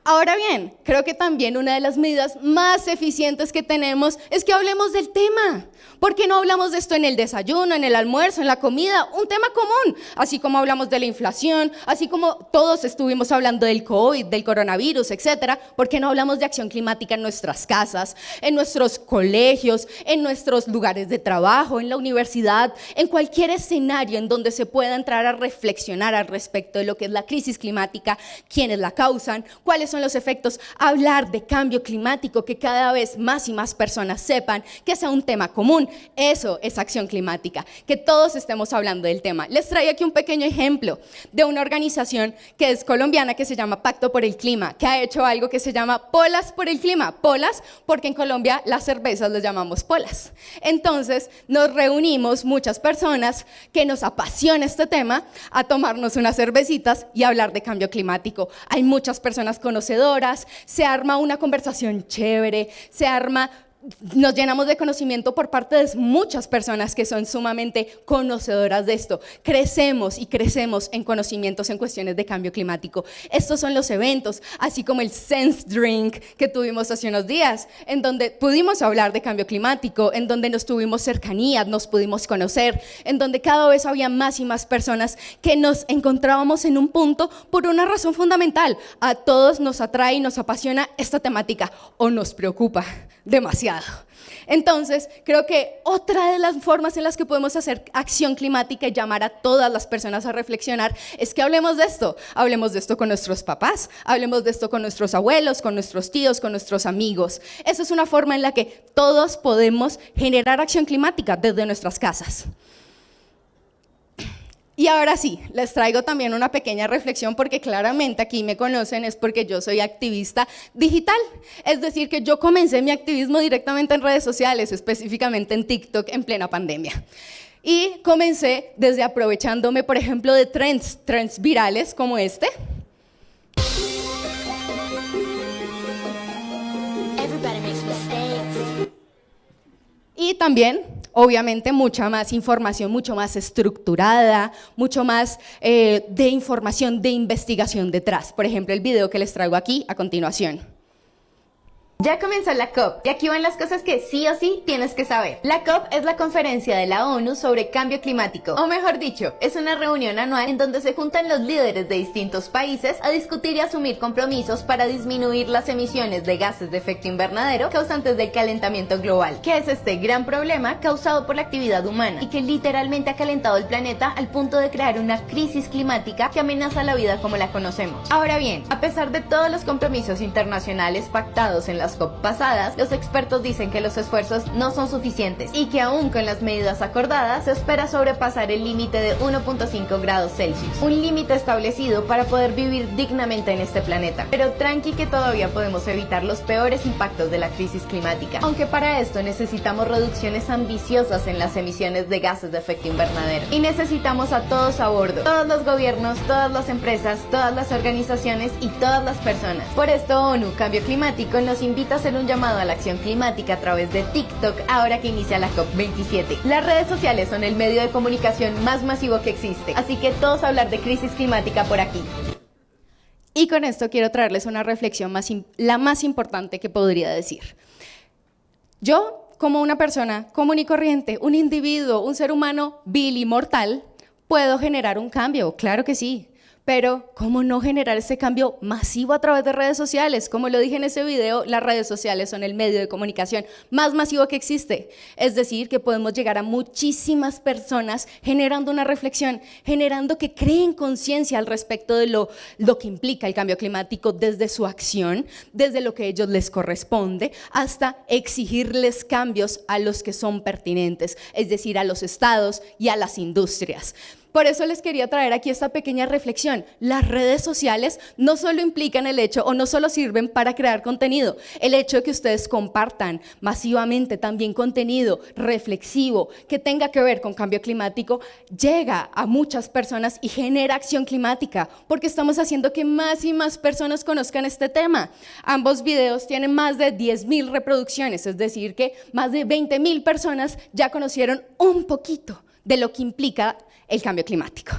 Ahora bien, creo que también una de las medidas más eficientes que tenemos es que hablemos del tema. ¿Por qué no hablamos de esto en el desayuno, en el almuerzo, en la comida? Un tema común, así como hablamos de la inflación, así como todos estuvimos hablando del COVID, del coronavirus, etcétera. ¿Por qué no hablamos de acción climática en nuestras casas, en nuestros colegios, en nuestros lugares de trabajo, en la universidad, en cualquier escenario en donde se pueda entrar a reflexionar al respecto de lo que es la crisis climática, quiénes la causan, cuáles son los efectos, hablar de cambio climático, que cada vez más y más personas sepan que sea un tema común? Eso es acción climática, que todos estemos hablando del tema. Les traigo aquí un pequeño ejemplo de una organización que es colombiana, que se llama Pacto por el Clima, que ha hecho algo que se llama Polas por el Clima. Polas porque en Colombia las cervezas les llamamos polas. Entonces nos reunimos muchas personas que nos apasiona este tema a tomarnos unas cervecitas y hablar de cambio climático. Hay muchas personas conocedoras, se arma una conversación chévere, nos llenamos de conocimiento por parte de muchas personas que son sumamente conocedoras de esto. Crecemos y crecemos en conocimientos en cuestiones de cambio climático. Estos son los eventos, así como el Sense Drink que tuvimos hace unos días, en donde pudimos hablar de cambio climático, en donde nos tuvimos cercanía, nos pudimos conocer, en donde cada vez había más y más personas que nos encontrábamos en un punto por una razón fundamental. A todos nos atrae y nos apasiona esta temática, o nos preocupa demasiado. Entonces, creo que otra de las formas en las que podemos hacer acción climática y llamar a todas las personas a reflexionar es que hablemos de esto con nuestros papás, hablemos de esto con nuestros abuelos, con nuestros tíos, con nuestros amigos. Esa es una forma en la que todos podemos generar acción climática desde nuestras casas. Y ahora sí, les traigo también una pequeña reflexión, porque claramente aquí me conocen es porque yo soy activista digital. Es decir, que yo comencé mi activismo directamente en redes sociales, específicamente en TikTok en plena pandemia. Y comencé desde aprovechándome, por ejemplo, de trends virales como este. Y también, obviamente, mucha más información, mucho más estructurada, mucho más de información, de investigación detrás. Por ejemplo, el video que les traigo aquí a continuación. Ya comenzó la COP y aquí van las cosas que sí o sí tienes que saber. La COP es la conferencia de la ONU sobre cambio climático, o mejor dicho, es una reunión anual en donde se juntan los líderes de distintos países a discutir y asumir compromisos para disminuir las emisiones de gases de efecto invernadero causantes del calentamiento global, que es este gran problema causado por la actividad humana y que literalmente ha calentado el planeta al punto de crear una crisis climática que amenaza la vida como la conocemos. Ahora bien, a pesar de todos los compromisos internacionales pactados en las COP pasadas, los expertos dicen que los esfuerzos no son suficientes y que aún con las medidas acordadas se espera sobrepasar el límite de 1.5 grados Celsius, un límite establecido para poder vivir dignamente en este planeta. Pero tranqui que todavía podemos evitar los peores impactos de la crisis climática, aunque para esto necesitamos reducciones ambiciosas en las emisiones de gases de efecto invernadero. Y necesitamos a todos a bordo, todos los gobiernos, todas las empresas, todas las organizaciones y todas las personas. Por esto ONU Cambio Climático nos invita a hacer un llamado a la acción climática a través de TikTok ahora que inicia la COP27. Las redes sociales son el medio de comunicación más masivo que existe, así que todos a hablar de crisis climática por aquí. Y con esto quiero traerles una reflexión la más importante que podría decir. Yo, como una persona común y corriente, un individuo, un ser humano vil y mortal, puedo generar un cambio, claro que sí. Pero, ¿cómo no generar ese cambio masivo a través de redes sociales? Como lo dije en ese video, las redes sociales son el medio de comunicación más masivo que existe. Es decir, que podemos llegar a muchísimas personas generando una reflexión, generando que creen conciencia al respecto de lo que implica el cambio climático desde su acción, desde lo que a ellos les corresponde, hasta exigirles cambios a los que son pertinentes, es decir, a los estados y a las industrias. Por eso les quería traer aquí esta pequeña reflexión. Las redes sociales no solo implican el hecho o no solo sirven para crear contenido, el hecho de que ustedes compartan masivamente también contenido reflexivo que tenga que ver con cambio climático llega a muchas personas y genera acción climática porque estamos haciendo que más y más personas conozcan este tema. Ambos videos tienen más de 10,000 reproducciones, es decir que más de 20,000 personas ya conocieron un poquito de lo que implica el cambio climático.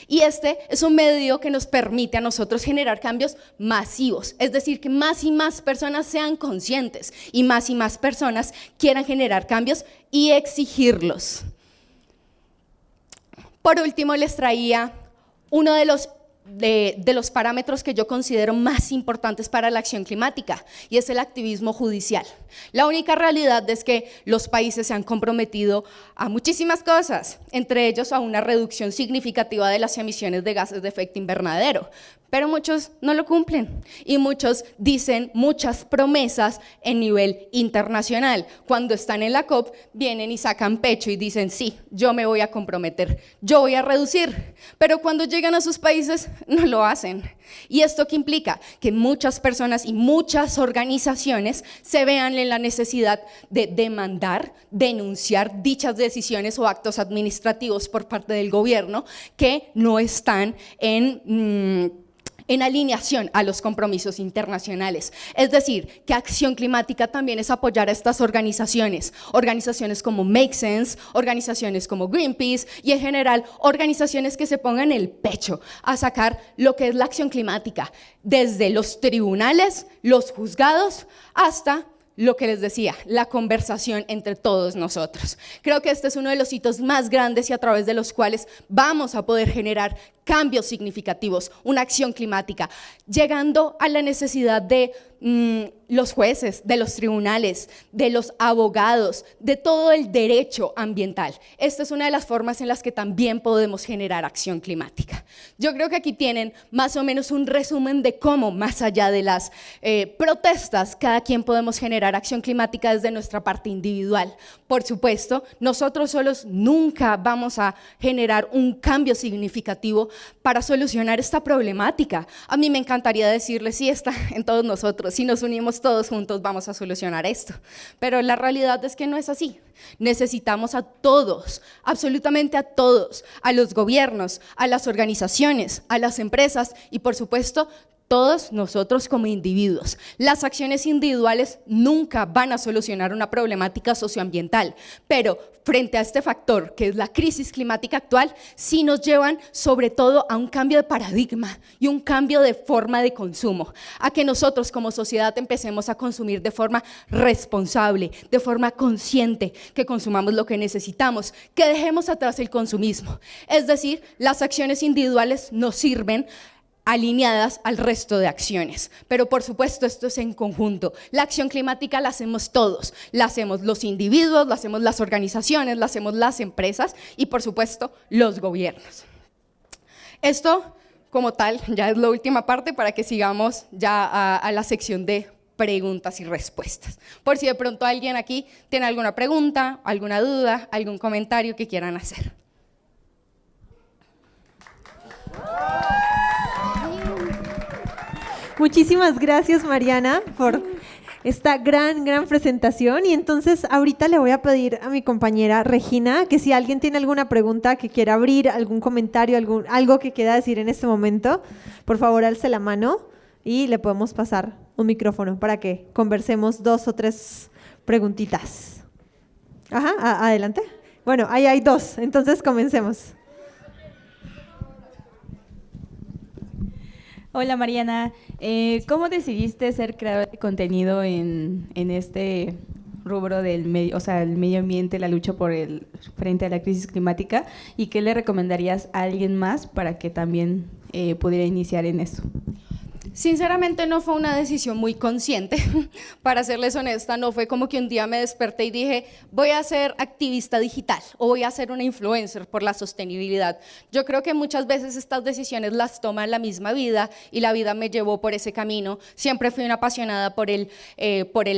Y este es un medio que nos permite a nosotros generar cambios masivos, es decir, que más y más personas sean conscientes y más personas quieran generar cambios y exigirlos. Por último, les traía uno de los parámetros que yo considero más importantes para la acción climática, y es el activismo judicial. La única realidad es que los países se han comprometido a muchísimas cosas, entre ellos a una reducción significativa de las emisiones de gases de efecto invernadero, pero muchos no lo cumplen y muchos dicen muchas promesas en nivel internacional. Cuando están en la COP vienen y sacan pecho y dicen sí, yo me voy a comprometer, yo voy a reducir, pero cuando llegan a sus países no lo hacen. ¿Y esto qué implica? Que muchas personas y muchas organizaciones se vean en la necesidad de demandar, denunciar dichas decisiones o actos administrativos por parte del gobierno que no están en alineación a los compromisos internacionales. Es decir, que acción climática también es apoyar a estas organizaciones como Make Sense, organizaciones como Greenpeace y en general organizaciones que se pongan el pecho a sacar lo que es la acción climática, desde los tribunales, los juzgados, hasta lo que les decía, la conversación entre todos nosotros. Creo que este es uno de los hitos más grandes y a través de los cuales vamos a poder generar cambios significativos, una acción climática, llegando a la necesidad de los jueces, de los tribunales, de los abogados, de todo el derecho ambiental. Esta es una de las formas en las que también podemos generar acción climática. Yo creo que aquí tienen más o menos un resumen de cómo, más allá de las protestas, cada quien podemos generar acción climática desde nuestra parte individual. Por supuesto, nosotros solos nunca vamos a generar un cambio significativo para solucionar esta problemática. A mí me encantaría decirles, sí, está en todos nosotros, si nos unimos todos juntos vamos a solucionar esto, pero la realidad es que no es así. Necesitamos a todos, absolutamente a todos, a los gobiernos, a las organizaciones, a las empresas y por supuesto todos nosotros como individuos. Las acciones individuales nunca van a solucionar una problemática socioambiental, pero frente a este factor que es la crisis climática actual, sí nos llevan sobre todo a un cambio de paradigma y un cambio de forma de consumo, a que nosotros como sociedad empecemos a consumir de forma responsable, de forma consciente, que consumamos lo que necesitamos, que dejemos atrás el consumismo. Es decir, las acciones individuales nos sirven alineadas al resto de acciones, pero por supuesto esto es en conjunto. La acción climática la hacemos todos, la hacemos los individuos, la hacemos las organizaciones, la hacemos las empresas y por supuesto los gobiernos. Esto como tal ya es la última parte para que sigamos ya a la sección de preguntas y respuestas. Por si de pronto alguien aquí tiene alguna pregunta, alguna duda, algún comentario que quieran hacer. Muchísimas gracias, Mariana, por esta gran presentación. Y entonces ahorita le voy a pedir a mi compañera Regina que si alguien tiene alguna pregunta que quiera abrir, algún comentario, algo que quiera decir en este momento, por favor alce la mano y le podemos pasar un micrófono para que conversemos 2 o 3 preguntitas. Ajá, adelante. Bueno, ahí hay 2, entonces comencemos. Hola Mariana, ¿cómo decidiste ser creadora de contenido en este rubro del medio, o sea, el medio ambiente, la lucha frente a la crisis climática? ¿Y qué le recomendarías a alguien más para que también pudiera iniciar en eso? Sinceramente no fue una decisión muy consciente, para serles honesta, no fue como que un día me desperté y dije voy a ser activista digital o voy a ser una influencer por la sostenibilidad. Yo creo que muchas veces estas decisiones las toma la misma vida y la vida me llevó por ese camino. Siempre fui una apasionada por el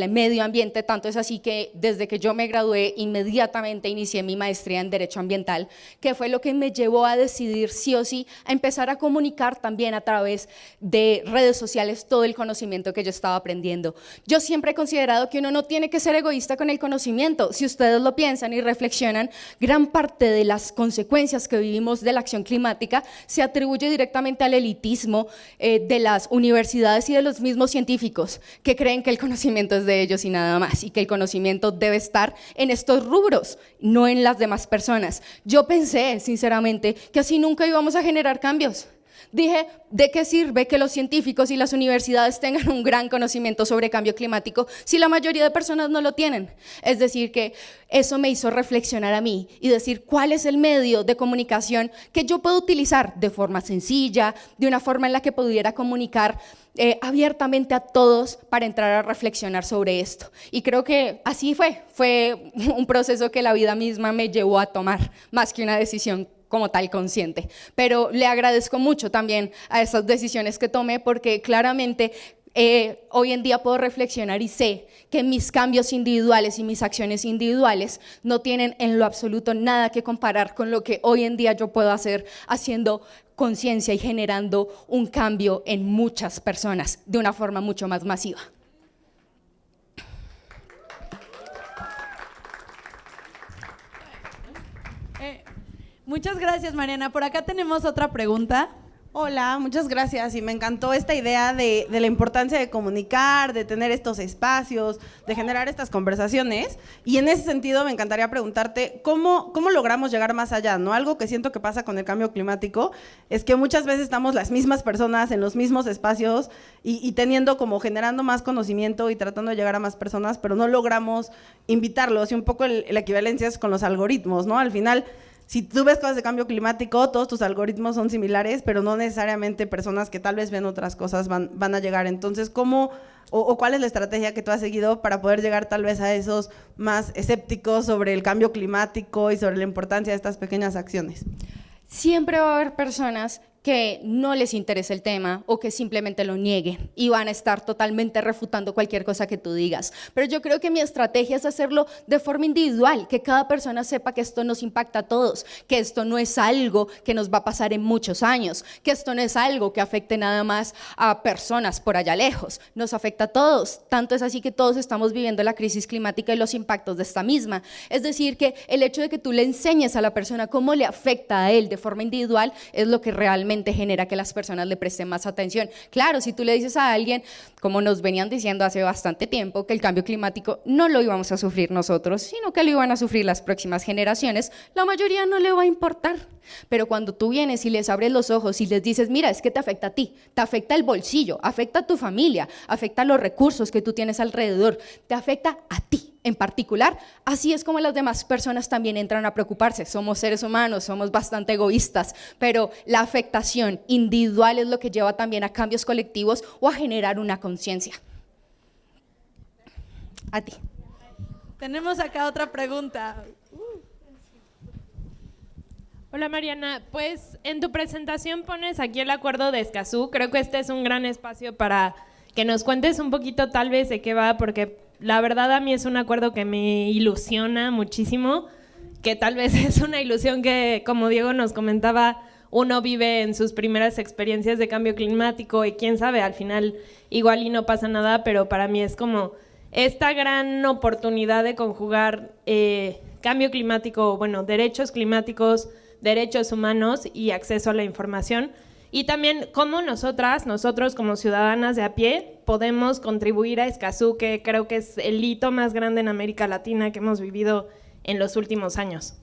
medio ambiente, tanto es así que desde que yo me gradué inmediatamente inicié mi maestría en Derecho Ambiental, que fue lo que me llevó a decidir sí o sí a empezar a comunicar también a través de redes redes sociales todo el conocimiento que yo estaba aprendiendo. Yo siempre he considerado que uno no tiene que ser egoísta con el conocimiento. Si ustedes lo piensan y reflexionan, gran parte de las consecuencias que vivimos de la acción climática se atribuye directamente al elitismo de las universidades y de los mismos científicos que creen que el conocimiento es de ellos y nada más, y que el conocimiento debe estar en estos rubros, no en las demás personas. Yo pensé, sinceramente, que así nunca íbamos a generar cambios. Dije, ¿de qué sirve que los científicos y las universidades tengan un gran conocimiento sobre cambio climático si la mayoría de personas no lo tienen? Es decir, que eso me hizo reflexionar a mí y decir cuál es el medio de comunicación que yo puedo utilizar de forma sencilla, de una forma en la que pudiera comunicar abiertamente a todos para entrar a reflexionar sobre esto. Y creo que así fue un proceso que la vida misma me llevó a tomar, más que una decisión como tal consciente, pero le agradezco mucho también a esas decisiones que tomé, porque claramente hoy en día puedo reflexionar y sé que mis cambios individuales y mis acciones individuales no tienen en lo absoluto nada que comparar con lo que hoy en día yo puedo hacer haciendo conciencia y generando un cambio en muchas personas de una forma mucho más masiva. Muchas gracias, Mariana. Por acá tenemos otra pregunta. Hola, muchas gracias, y me encantó esta idea de la importancia de comunicar, de tener estos espacios, de generar estas conversaciones, y en ese sentido me encantaría preguntarte cómo logramos llegar más allá, ¿no? Algo que siento que pasa con el cambio climático es que muchas veces estamos las mismas personas en los mismos espacios y teniendo como generando más conocimiento y tratando de llegar a más personas, pero no logramos invitarlos, y un poco la equivalencia es con los algoritmos, ¿no? Al final, si tú ves cosas de cambio climático, todos tus algoritmos son similares, pero no necesariamente personas que tal vez ven otras cosas van a llegar. Entonces, ¿cómo o cuál es la estrategia que tú has seguido para poder llegar tal vez a esos más escépticos sobre el cambio climático y sobre la importancia de estas pequeñas acciones? Siempre va a haber personas que no les interese el tema o que simplemente lo nieguen y van a estar totalmente refutando cualquier cosa que tú digas. Pero yo creo que mi estrategia es hacerlo de forma individual, que cada persona sepa que esto nos impacta a todos, que esto no es algo que nos va a pasar en muchos años, que esto no es algo que afecte nada más a personas por allá lejos, nos afecta a todos. Tanto es así que todos estamos viviendo la crisis climática y los impactos de esta misma. Es decir, que el hecho de que tú le enseñes a la persona cómo le afecta a él de forma individual es lo que realmente genera que las personas le presten más atención. Claro, si tú le dices a alguien, como nos venían diciendo hace bastante tiempo, que el cambio climático no lo íbamos a sufrir nosotros, sino que lo iban a sufrir las próximas generaciones, la mayoría no le va a importar. Pero cuando tú vienes y les abres los ojos y les dices, mira, es que te afecta a ti, te afecta el bolsillo, afecta a tu familia, afecta a los recursos que tú tienes alrededor, te afecta a ti en particular, así es como las demás personas también entran a preocuparse. Somos seres humanos, somos bastante egoístas, pero la afectación individual es lo que lleva también a cambios colectivos o a generar una conciencia. A ti. Tenemos acá otra pregunta. Hola Mariana, pues en tu presentación pones aquí el acuerdo de Escazú. Creo que este es un gran espacio para que nos cuentes un poquito tal vez de qué va, porque la verdad a mí es un acuerdo que me ilusiona muchísimo, que tal vez es una ilusión que, como Diego nos comentaba, uno vive en sus primeras experiencias de cambio climático y quién sabe, al final igual y no pasa nada, pero para mí es como esta gran oportunidad de conjugar cambio climático, bueno, derechos climáticos, derechos humanos y acceso a la información. Y también cómo nosotros como ciudadanas de a pie podemos contribuir a Escazú, que creo que es el hito más grande en América Latina que hemos vivido en los últimos años.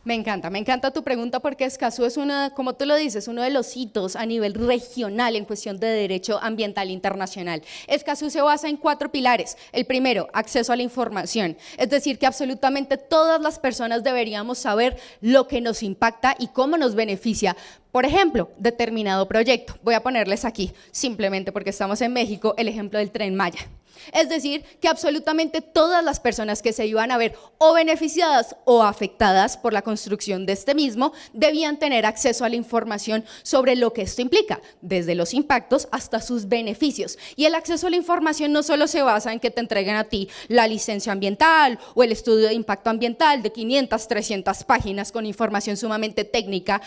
Me encanta tu pregunta, porque Escazú es como tú lo dices, uno de los hitos a nivel regional en cuestión de derecho ambiental internacional. Escazú se basa en 4 pilares. El primero, acceso a la información, es decir, que absolutamente todas las personas deberíamos saber lo que nos impacta y cómo nos beneficia. Por ejemplo, determinado proyecto. Voy a ponerles aquí, simplemente porque estamos en México, el ejemplo del Tren Maya. Es decir, que absolutamente todas las personas que se iban a ver o beneficiadas o afectadas por la construcción de este mismo debían tener acceso a la información sobre lo que esto implica, desde los impactos hasta sus beneficios. Y el acceso a la información no solo se basa en que te entreguen a ti la licencia ambiental o el estudio de impacto ambiental de 500, 300 páginas con información sumamente técnica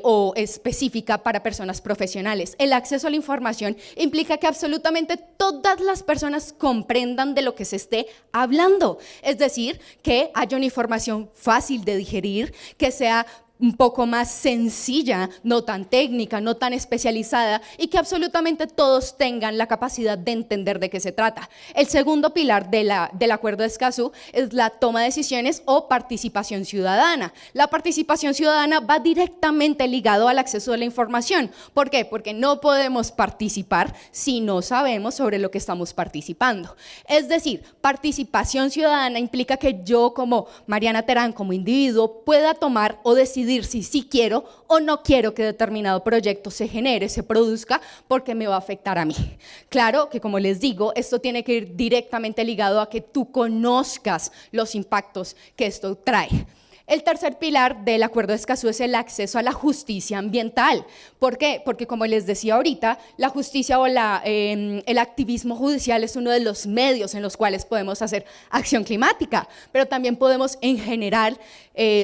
o específica para personas profesionales. El acceso a la información implica que absolutamente todas las personas comprendan de lo que se esté hablando, es decir, que haya una información fácil de digerir, que sea un poco más sencilla, no tan técnica, no tan especializada, y que absolutamente todos tengan la capacidad de entender de qué se trata. El segundo pilar del Acuerdo de Escazú es la toma de decisiones o participación ciudadana. La participación ciudadana va directamente ligado al acceso a la información. ¿Por qué? Porque no podemos participar si no sabemos sobre lo que estamos participando. Es decir, participación ciudadana implica que yo como Mariana Terán, como individuo, pueda tomar o decidir si sí quiero o no quiero que determinado proyecto se genere, se produzca, porque me va a afectar a mí. Claro que, como les digo, esto tiene que ir directamente ligado a que tú conozcas los impactos que esto trae. El tercer pilar del Acuerdo de Escazú es el acceso a la justicia ambiental. ¿Por qué? Porque, como les decía ahorita, la justicia o el activismo judicial es uno de los medios en los cuales podemos hacer acción climática, pero también podemos en general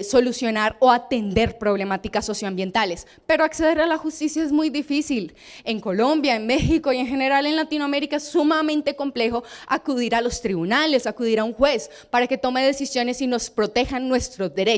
solucionar o atender problemáticas socioambientales. Pero acceder a la justicia es muy difícil. En Colombia, en México y en general en Latinoamérica es sumamente complejo acudir a los tribunales, acudir a un juez para que tome decisiones y nos protejan nuestros derechos.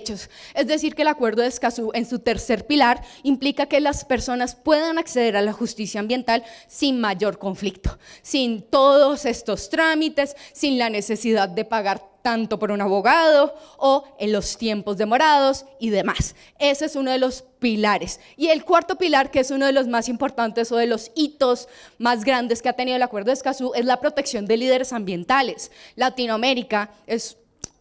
Es decir, que el Acuerdo de Escazú, en su tercer pilar, implica que las personas puedan acceder a la justicia ambiental sin mayor conflicto, sin todos estos trámites, sin la necesidad de pagar tanto por un abogado o en los tiempos demorados y demás. Ese es uno de los pilares. Y el cuarto pilar, que es uno de los más importantes o de los hitos más grandes que ha tenido el Acuerdo de Escazú, es la protección de líderes ambientales. Latinoamérica es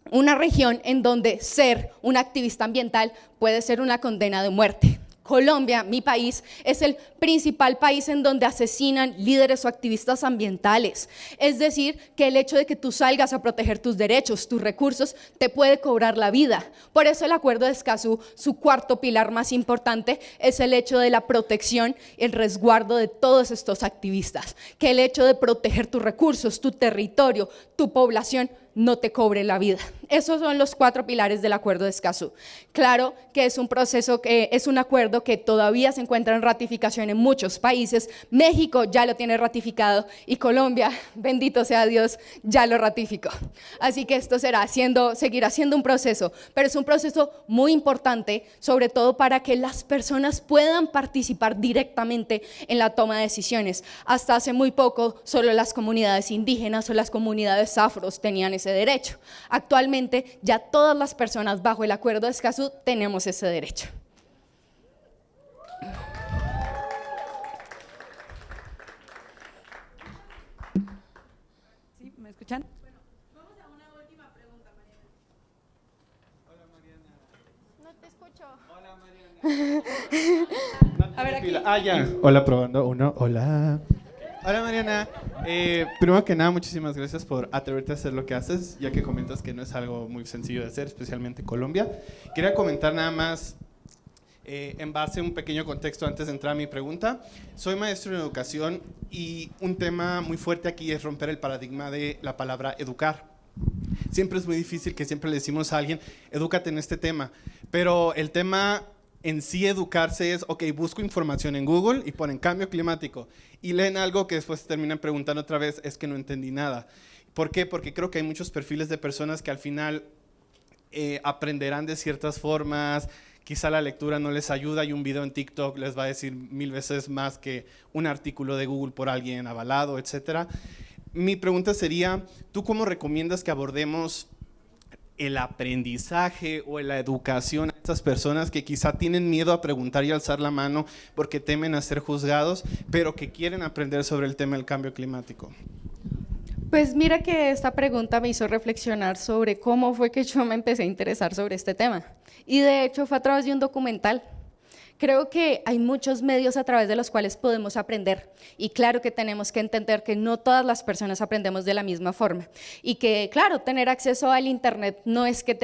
una región en donde ser un activista ambiental puede ser una condena de muerte. Colombia, mi país, es el principal país en donde asesinan líderes o activistas ambientales. Es decir, que el hecho de que tú salgas a proteger tus derechos, tus recursos, te puede cobrar la vida. Por eso el Acuerdo de Escazú, su cuarto pilar más importante, es el hecho de la protección y el resguardo de todos estos activistas. Que el hecho de proteger tus recursos, tu territorio, tu población, no te cobre la vida. Esos son los 4 pilares del Acuerdo de Escazú. Claro que es un proceso, es un acuerdo que todavía se encuentra en ratificación en muchos países. México ya lo tiene ratificado y Colombia, bendito sea Dios, ya lo ratificó. Así que esto seguirá siendo un proceso, pero es un proceso muy importante, sobre todo para que las personas puedan participar directamente en la toma de decisiones. Hasta hace muy poco, solo las comunidades indígenas o las comunidades afros tenían ese derecho. Actualmente ya todas las personas bajo el Acuerdo de Escazú tenemos ese derecho. ¿Sí? ¿Me escuchan? Bueno, vamos a una última pregunta, Mariana. Hola, Mariana. No te escucho. Hola, Mariana. A ver, aquí. Ya. Hola, probando. 1. Hola. Hola, Mariana. Primero que nada, muchísimas gracias por atreverte a hacer lo que haces, ya que comentas que no es algo muy sencillo de hacer, especialmente en Colombia. Quería comentar nada más, en base a un pequeño contexto antes de entrar a mi pregunta. Soy maestro en educación y un tema muy fuerte aquí es romper el paradigma de la palabra educar. Siempre es muy difícil, que siempre le decimos a alguien, edúcate en este tema, pero el tema en sí educarse es, ok, busco información en Google y ponen cambio climático y leen algo que después terminan preguntando otra vez, es que no entendí nada. ¿Por qué? Porque creo que hay muchos perfiles de personas que al final aprenderán de ciertas formas, quizá la lectura no les ayuda y un video en TikTok les va a decir 1000 veces más que un artículo de Google por alguien avalado, etcétera. Mi pregunta sería, ¿tú cómo recomiendas que abordemos el aprendizaje o la educación a estas personas que quizá tienen miedo a preguntar y alzar la mano porque temen a ser juzgados, pero que quieren aprender sobre el tema del cambio climático? Pues mira que esta pregunta me hizo reflexionar sobre cómo fue que yo me empecé a interesar sobre este tema. Y de hecho fue a través de un documental Creo que hay muchos medios a través de los cuales podemos aprender y claro que tenemos que entender que no todas las personas aprendemos de la misma forma y que claro, tener acceso al internet no es que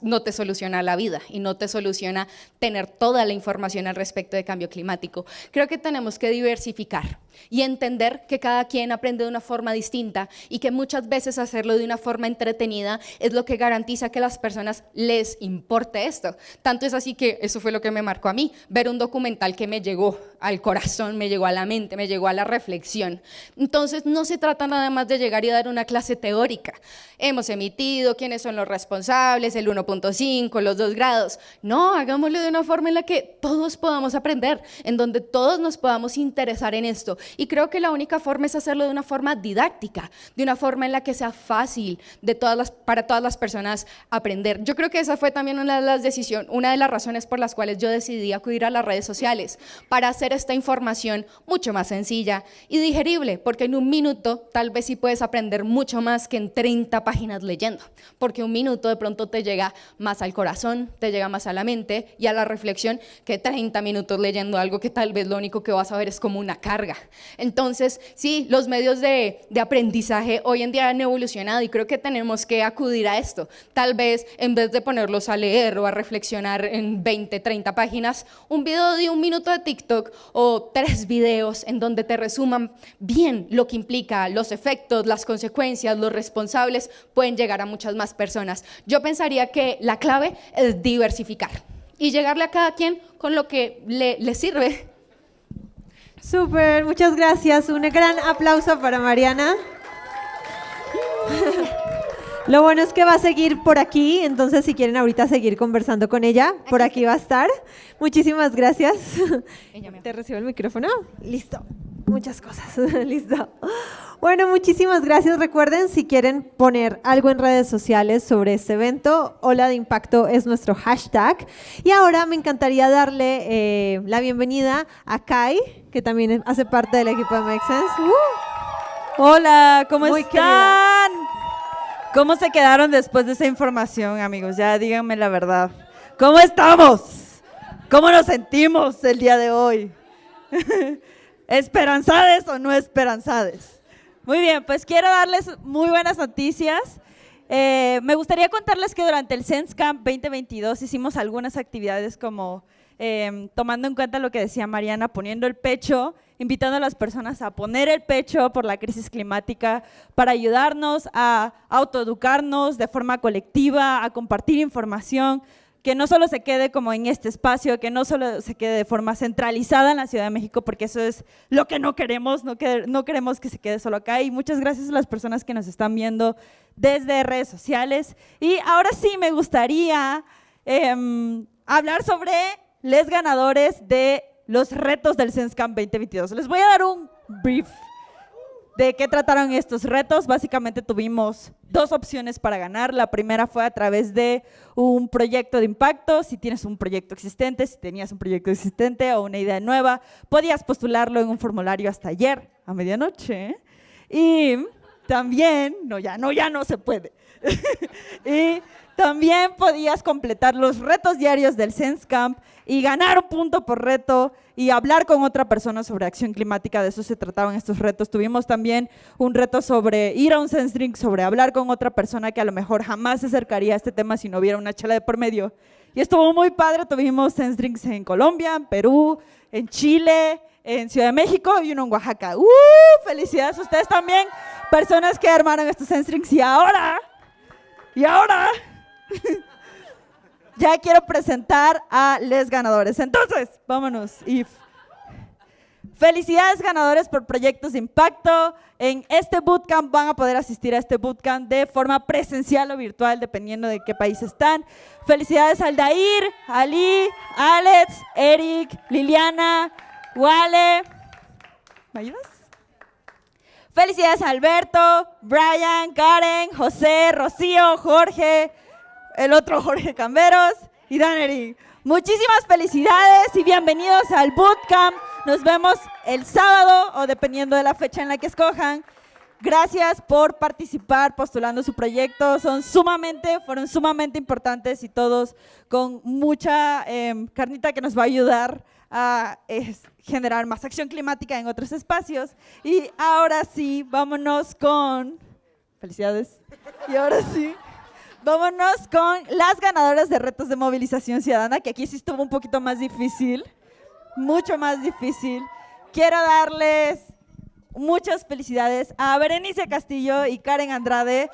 no te soluciona la vida y no te soluciona tener toda la información al respecto de cambio climático. Creo que tenemos que diversificar y entender que cada quien aprende de una forma distinta y que muchas veces hacerlo de una forma entretenida es lo que garantiza que a las personas les importe esto. Tanto es así que eso fue lo que me marcó a mí, ver un documental que me llegó al corazón, me llegó a la mente, me llegó a la reflexión. Entonces no se trata nada más de llegar y dar una clase teórica. Hemos emitido quiénes son los responsables, el 1.5, los 2 grados. No, hagámoslo de una forma en la que todos podamos aprender, en donde todos nos podamos interesar en esto. Y creo que la única forma es hacerlo de una forma didáctica, de una forma en la que sea fácil para todas las personas aprender. Yo creo que esa fue también una de las razones por las cuales yo decidí acudir a las redes sociales, para hacer esta información mucho más sencilla y digerible, porque en un minuto tal vez sí puedes aprender mucho más que en 30 páginas leyendo, porque un minuto de pronto te llega más al corazón, te llega más a la mente y a la reflexión que 30 minutos leyendo algo que tal vez lo único que vas a ver es como una carga. Entonces, sí, los medios de aprendizaje hoy en día han evolucionado y creo que tenemos que acudir a esto. Tal vez en vez de ponerlos a leer o a reflexionar en 20, 30 páginas, un video de 1 minuto de TikTok o 3 videos en donde te resuman bien lo que implica, los efectos, las consecuencias, los responsables, pueden llegar a muchas más personas. Yo pensaría que la clave es diversificar y llegarle a cada quien con lo que le sirve. Súper, muchas gracias. Un gran aplauso para Mariana. Lo bueno es que va a seguir por aquí, entonces si quieren ahorita seguir conversando con ella, por aquí va a estar. Muchísimas gracias. ¿Te recibo el micrófono? Listo. Muchas cosas. Listo. Bueno, muchísimas gracias. Recuerden, si quieren poner algo en redes sociales sobre este evento, Ola de Impacto es nuestro hashtag. Y ahora me encantaría darle la bienvenida a Kai, que también hace parte del equipo de Make Sense. Hola, ¿cómo Muy están? querida. ¿Cómo se quedaron después de esa información, amigos? Ya díganme la verdad. ¿Cómo estamos? ¿Cómo nos sentimos el día de hoy? ¿Esperanzades o no esperanzades? Muy bien, pues quiero darles muy buenas noticias. Me gustaría contarles que durante el Sense Camp 2022 hicimos algunas actividades como tomando en cuenta lo que decía Mariana, poniendo el pecho, invitando a las personas a poner el pecho por la crisis climática para ayudarnos a autoeducarnos de forma colectiva, a compartir información, que no solo se quede como en este espacio, que no solo se quede de forma centralizada en la Ciudad de México, porque eso es lo que no queremos, no queremos que se quede solo acá. Y muchas gracias a las personas que nos están viendo desde redes sociales. Y ahora sí me gustaría hablar sobre los ganadores de los retos del Sense Camp 2022. Les voy a dar un brief de qué trataron estos retos. Básicamente tuvimos 2 opciones para ganar. La primera fue a través de un proyecto de impacto. Si tienes un proyecto existente, si tenías un proyecto existente o una idea nueva, podías postularlo en un formulario hasta ayer a medianoche. Y también, ya no se puede. Y también podías completar los retos diarios del Sense Camp y ganar un punto por reto y hablar con otra persona sobre acción climática. De eso se trataban estos retos. Tuvimos también un reto sobre ir a un Sense Drink, sobre hablar con otra persona que a lo mejor jamás se acercaría a este tema si no hubiera una chela de por medio. Y estuvo muy padre. Tuvimos Sense Drinks en Colombia, en Perú, en Chile, en Ciudad de México y uno en Oaxaca. ¡Felicidades a ustedes también, personas que armaron estos Sense Drinks! Y ahora ya quiero presentar a los ganadores. Entonces, vámonos. Felicidades, ganadores, por proyectos de impacto. En este bootcamp van a poder asistir a este bootcamp de forma presencial o virtual, dependiendo de qué país están. Felicidades a Aldair, Ali, Alex, Eric, Liliana, Wale. ¿Me ayudas? Felicidades a Alberto, Brian, Karen, José, Rocío, Jorge, el otro Jorge Camberos y Daneri. Muchísimas felicidades y bienvenidos al bootcamp. Nos vemos el sábado o dependiendo de la fecha en la que escojan. Gracias por participar postulando su proyecto. Fueron sumamente importantes y todos con mucha carnita que nos va a ayudar a generar más acción climática en otros espacios. Y ahora sí, vámonos con... Felicidades. Y ahora sí, vámonos con las ganadoras de retos de movilización ciudadana, que aquí sí estuvo un poquito más difícil, mucho más difícil. Quiero darles muchas felicidades a Berenice Castillo y Karen Andrade.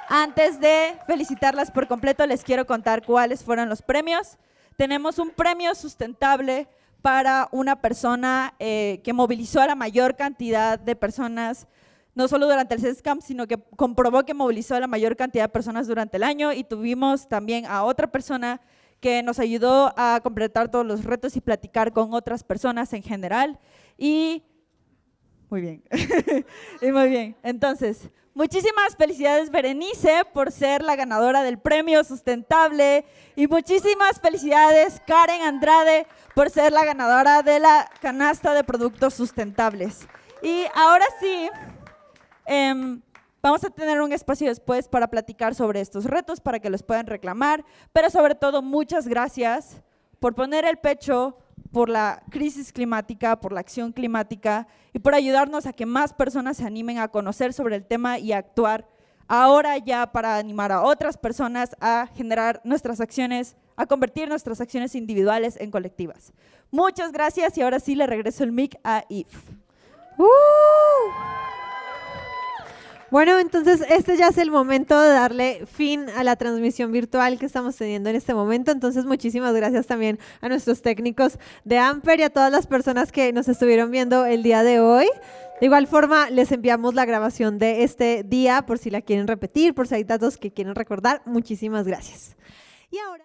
Antes de felicitarlas por completo, les quiero contar cuáles fueron los premios. Tenemos un premio sustentable para una persona que movilizó a la mayor cantidad de personas, no solo durante el SESCAMP, sino que comprobó que movilizó a la mayor cantidad de personas durante el año, y tuvimos también a otra persona que nos ayudó a completar todos los retos y platicar con otras personas en general. Y muy bien, y muy bien. Entonces, muchísimas felicidades, Berenice, por ser la ganadora del premio sustentable, y muchísimas felicidades, Karen Andrade, por ser la ganadora de la canasta de productos sustentables. Y ahora sí, vamos a tener un espacio después para platicar sobre estos retos, para que los puedan reclamar, pero sobre todo muchas gracias por poner el pecho por la crisis climática, por la acción climática, y por ayudarnos a que más personas se animen a conocer sobre el tema y a actuar ahora ya para animar a otras personas a generar nuestras acciones, a convertir nuestras acciones individuales en colectivas. Muchas gracias, y ahora sí le regreso el mic a Eve. Bueno, entonces este ya es el momento de darle fin a la transmisión virtual que estamos teniendo en este momento. Entonces, muchísimas gracias también a nuestros técnicos de Amper y a todas las personas que nos estuvieron viendo el día de hoy. De igual forma, les enviamos la grabación de este día por si la quieren repetir, por si hay datos que quieren recordar. Muchísimas gracias. Y ahora...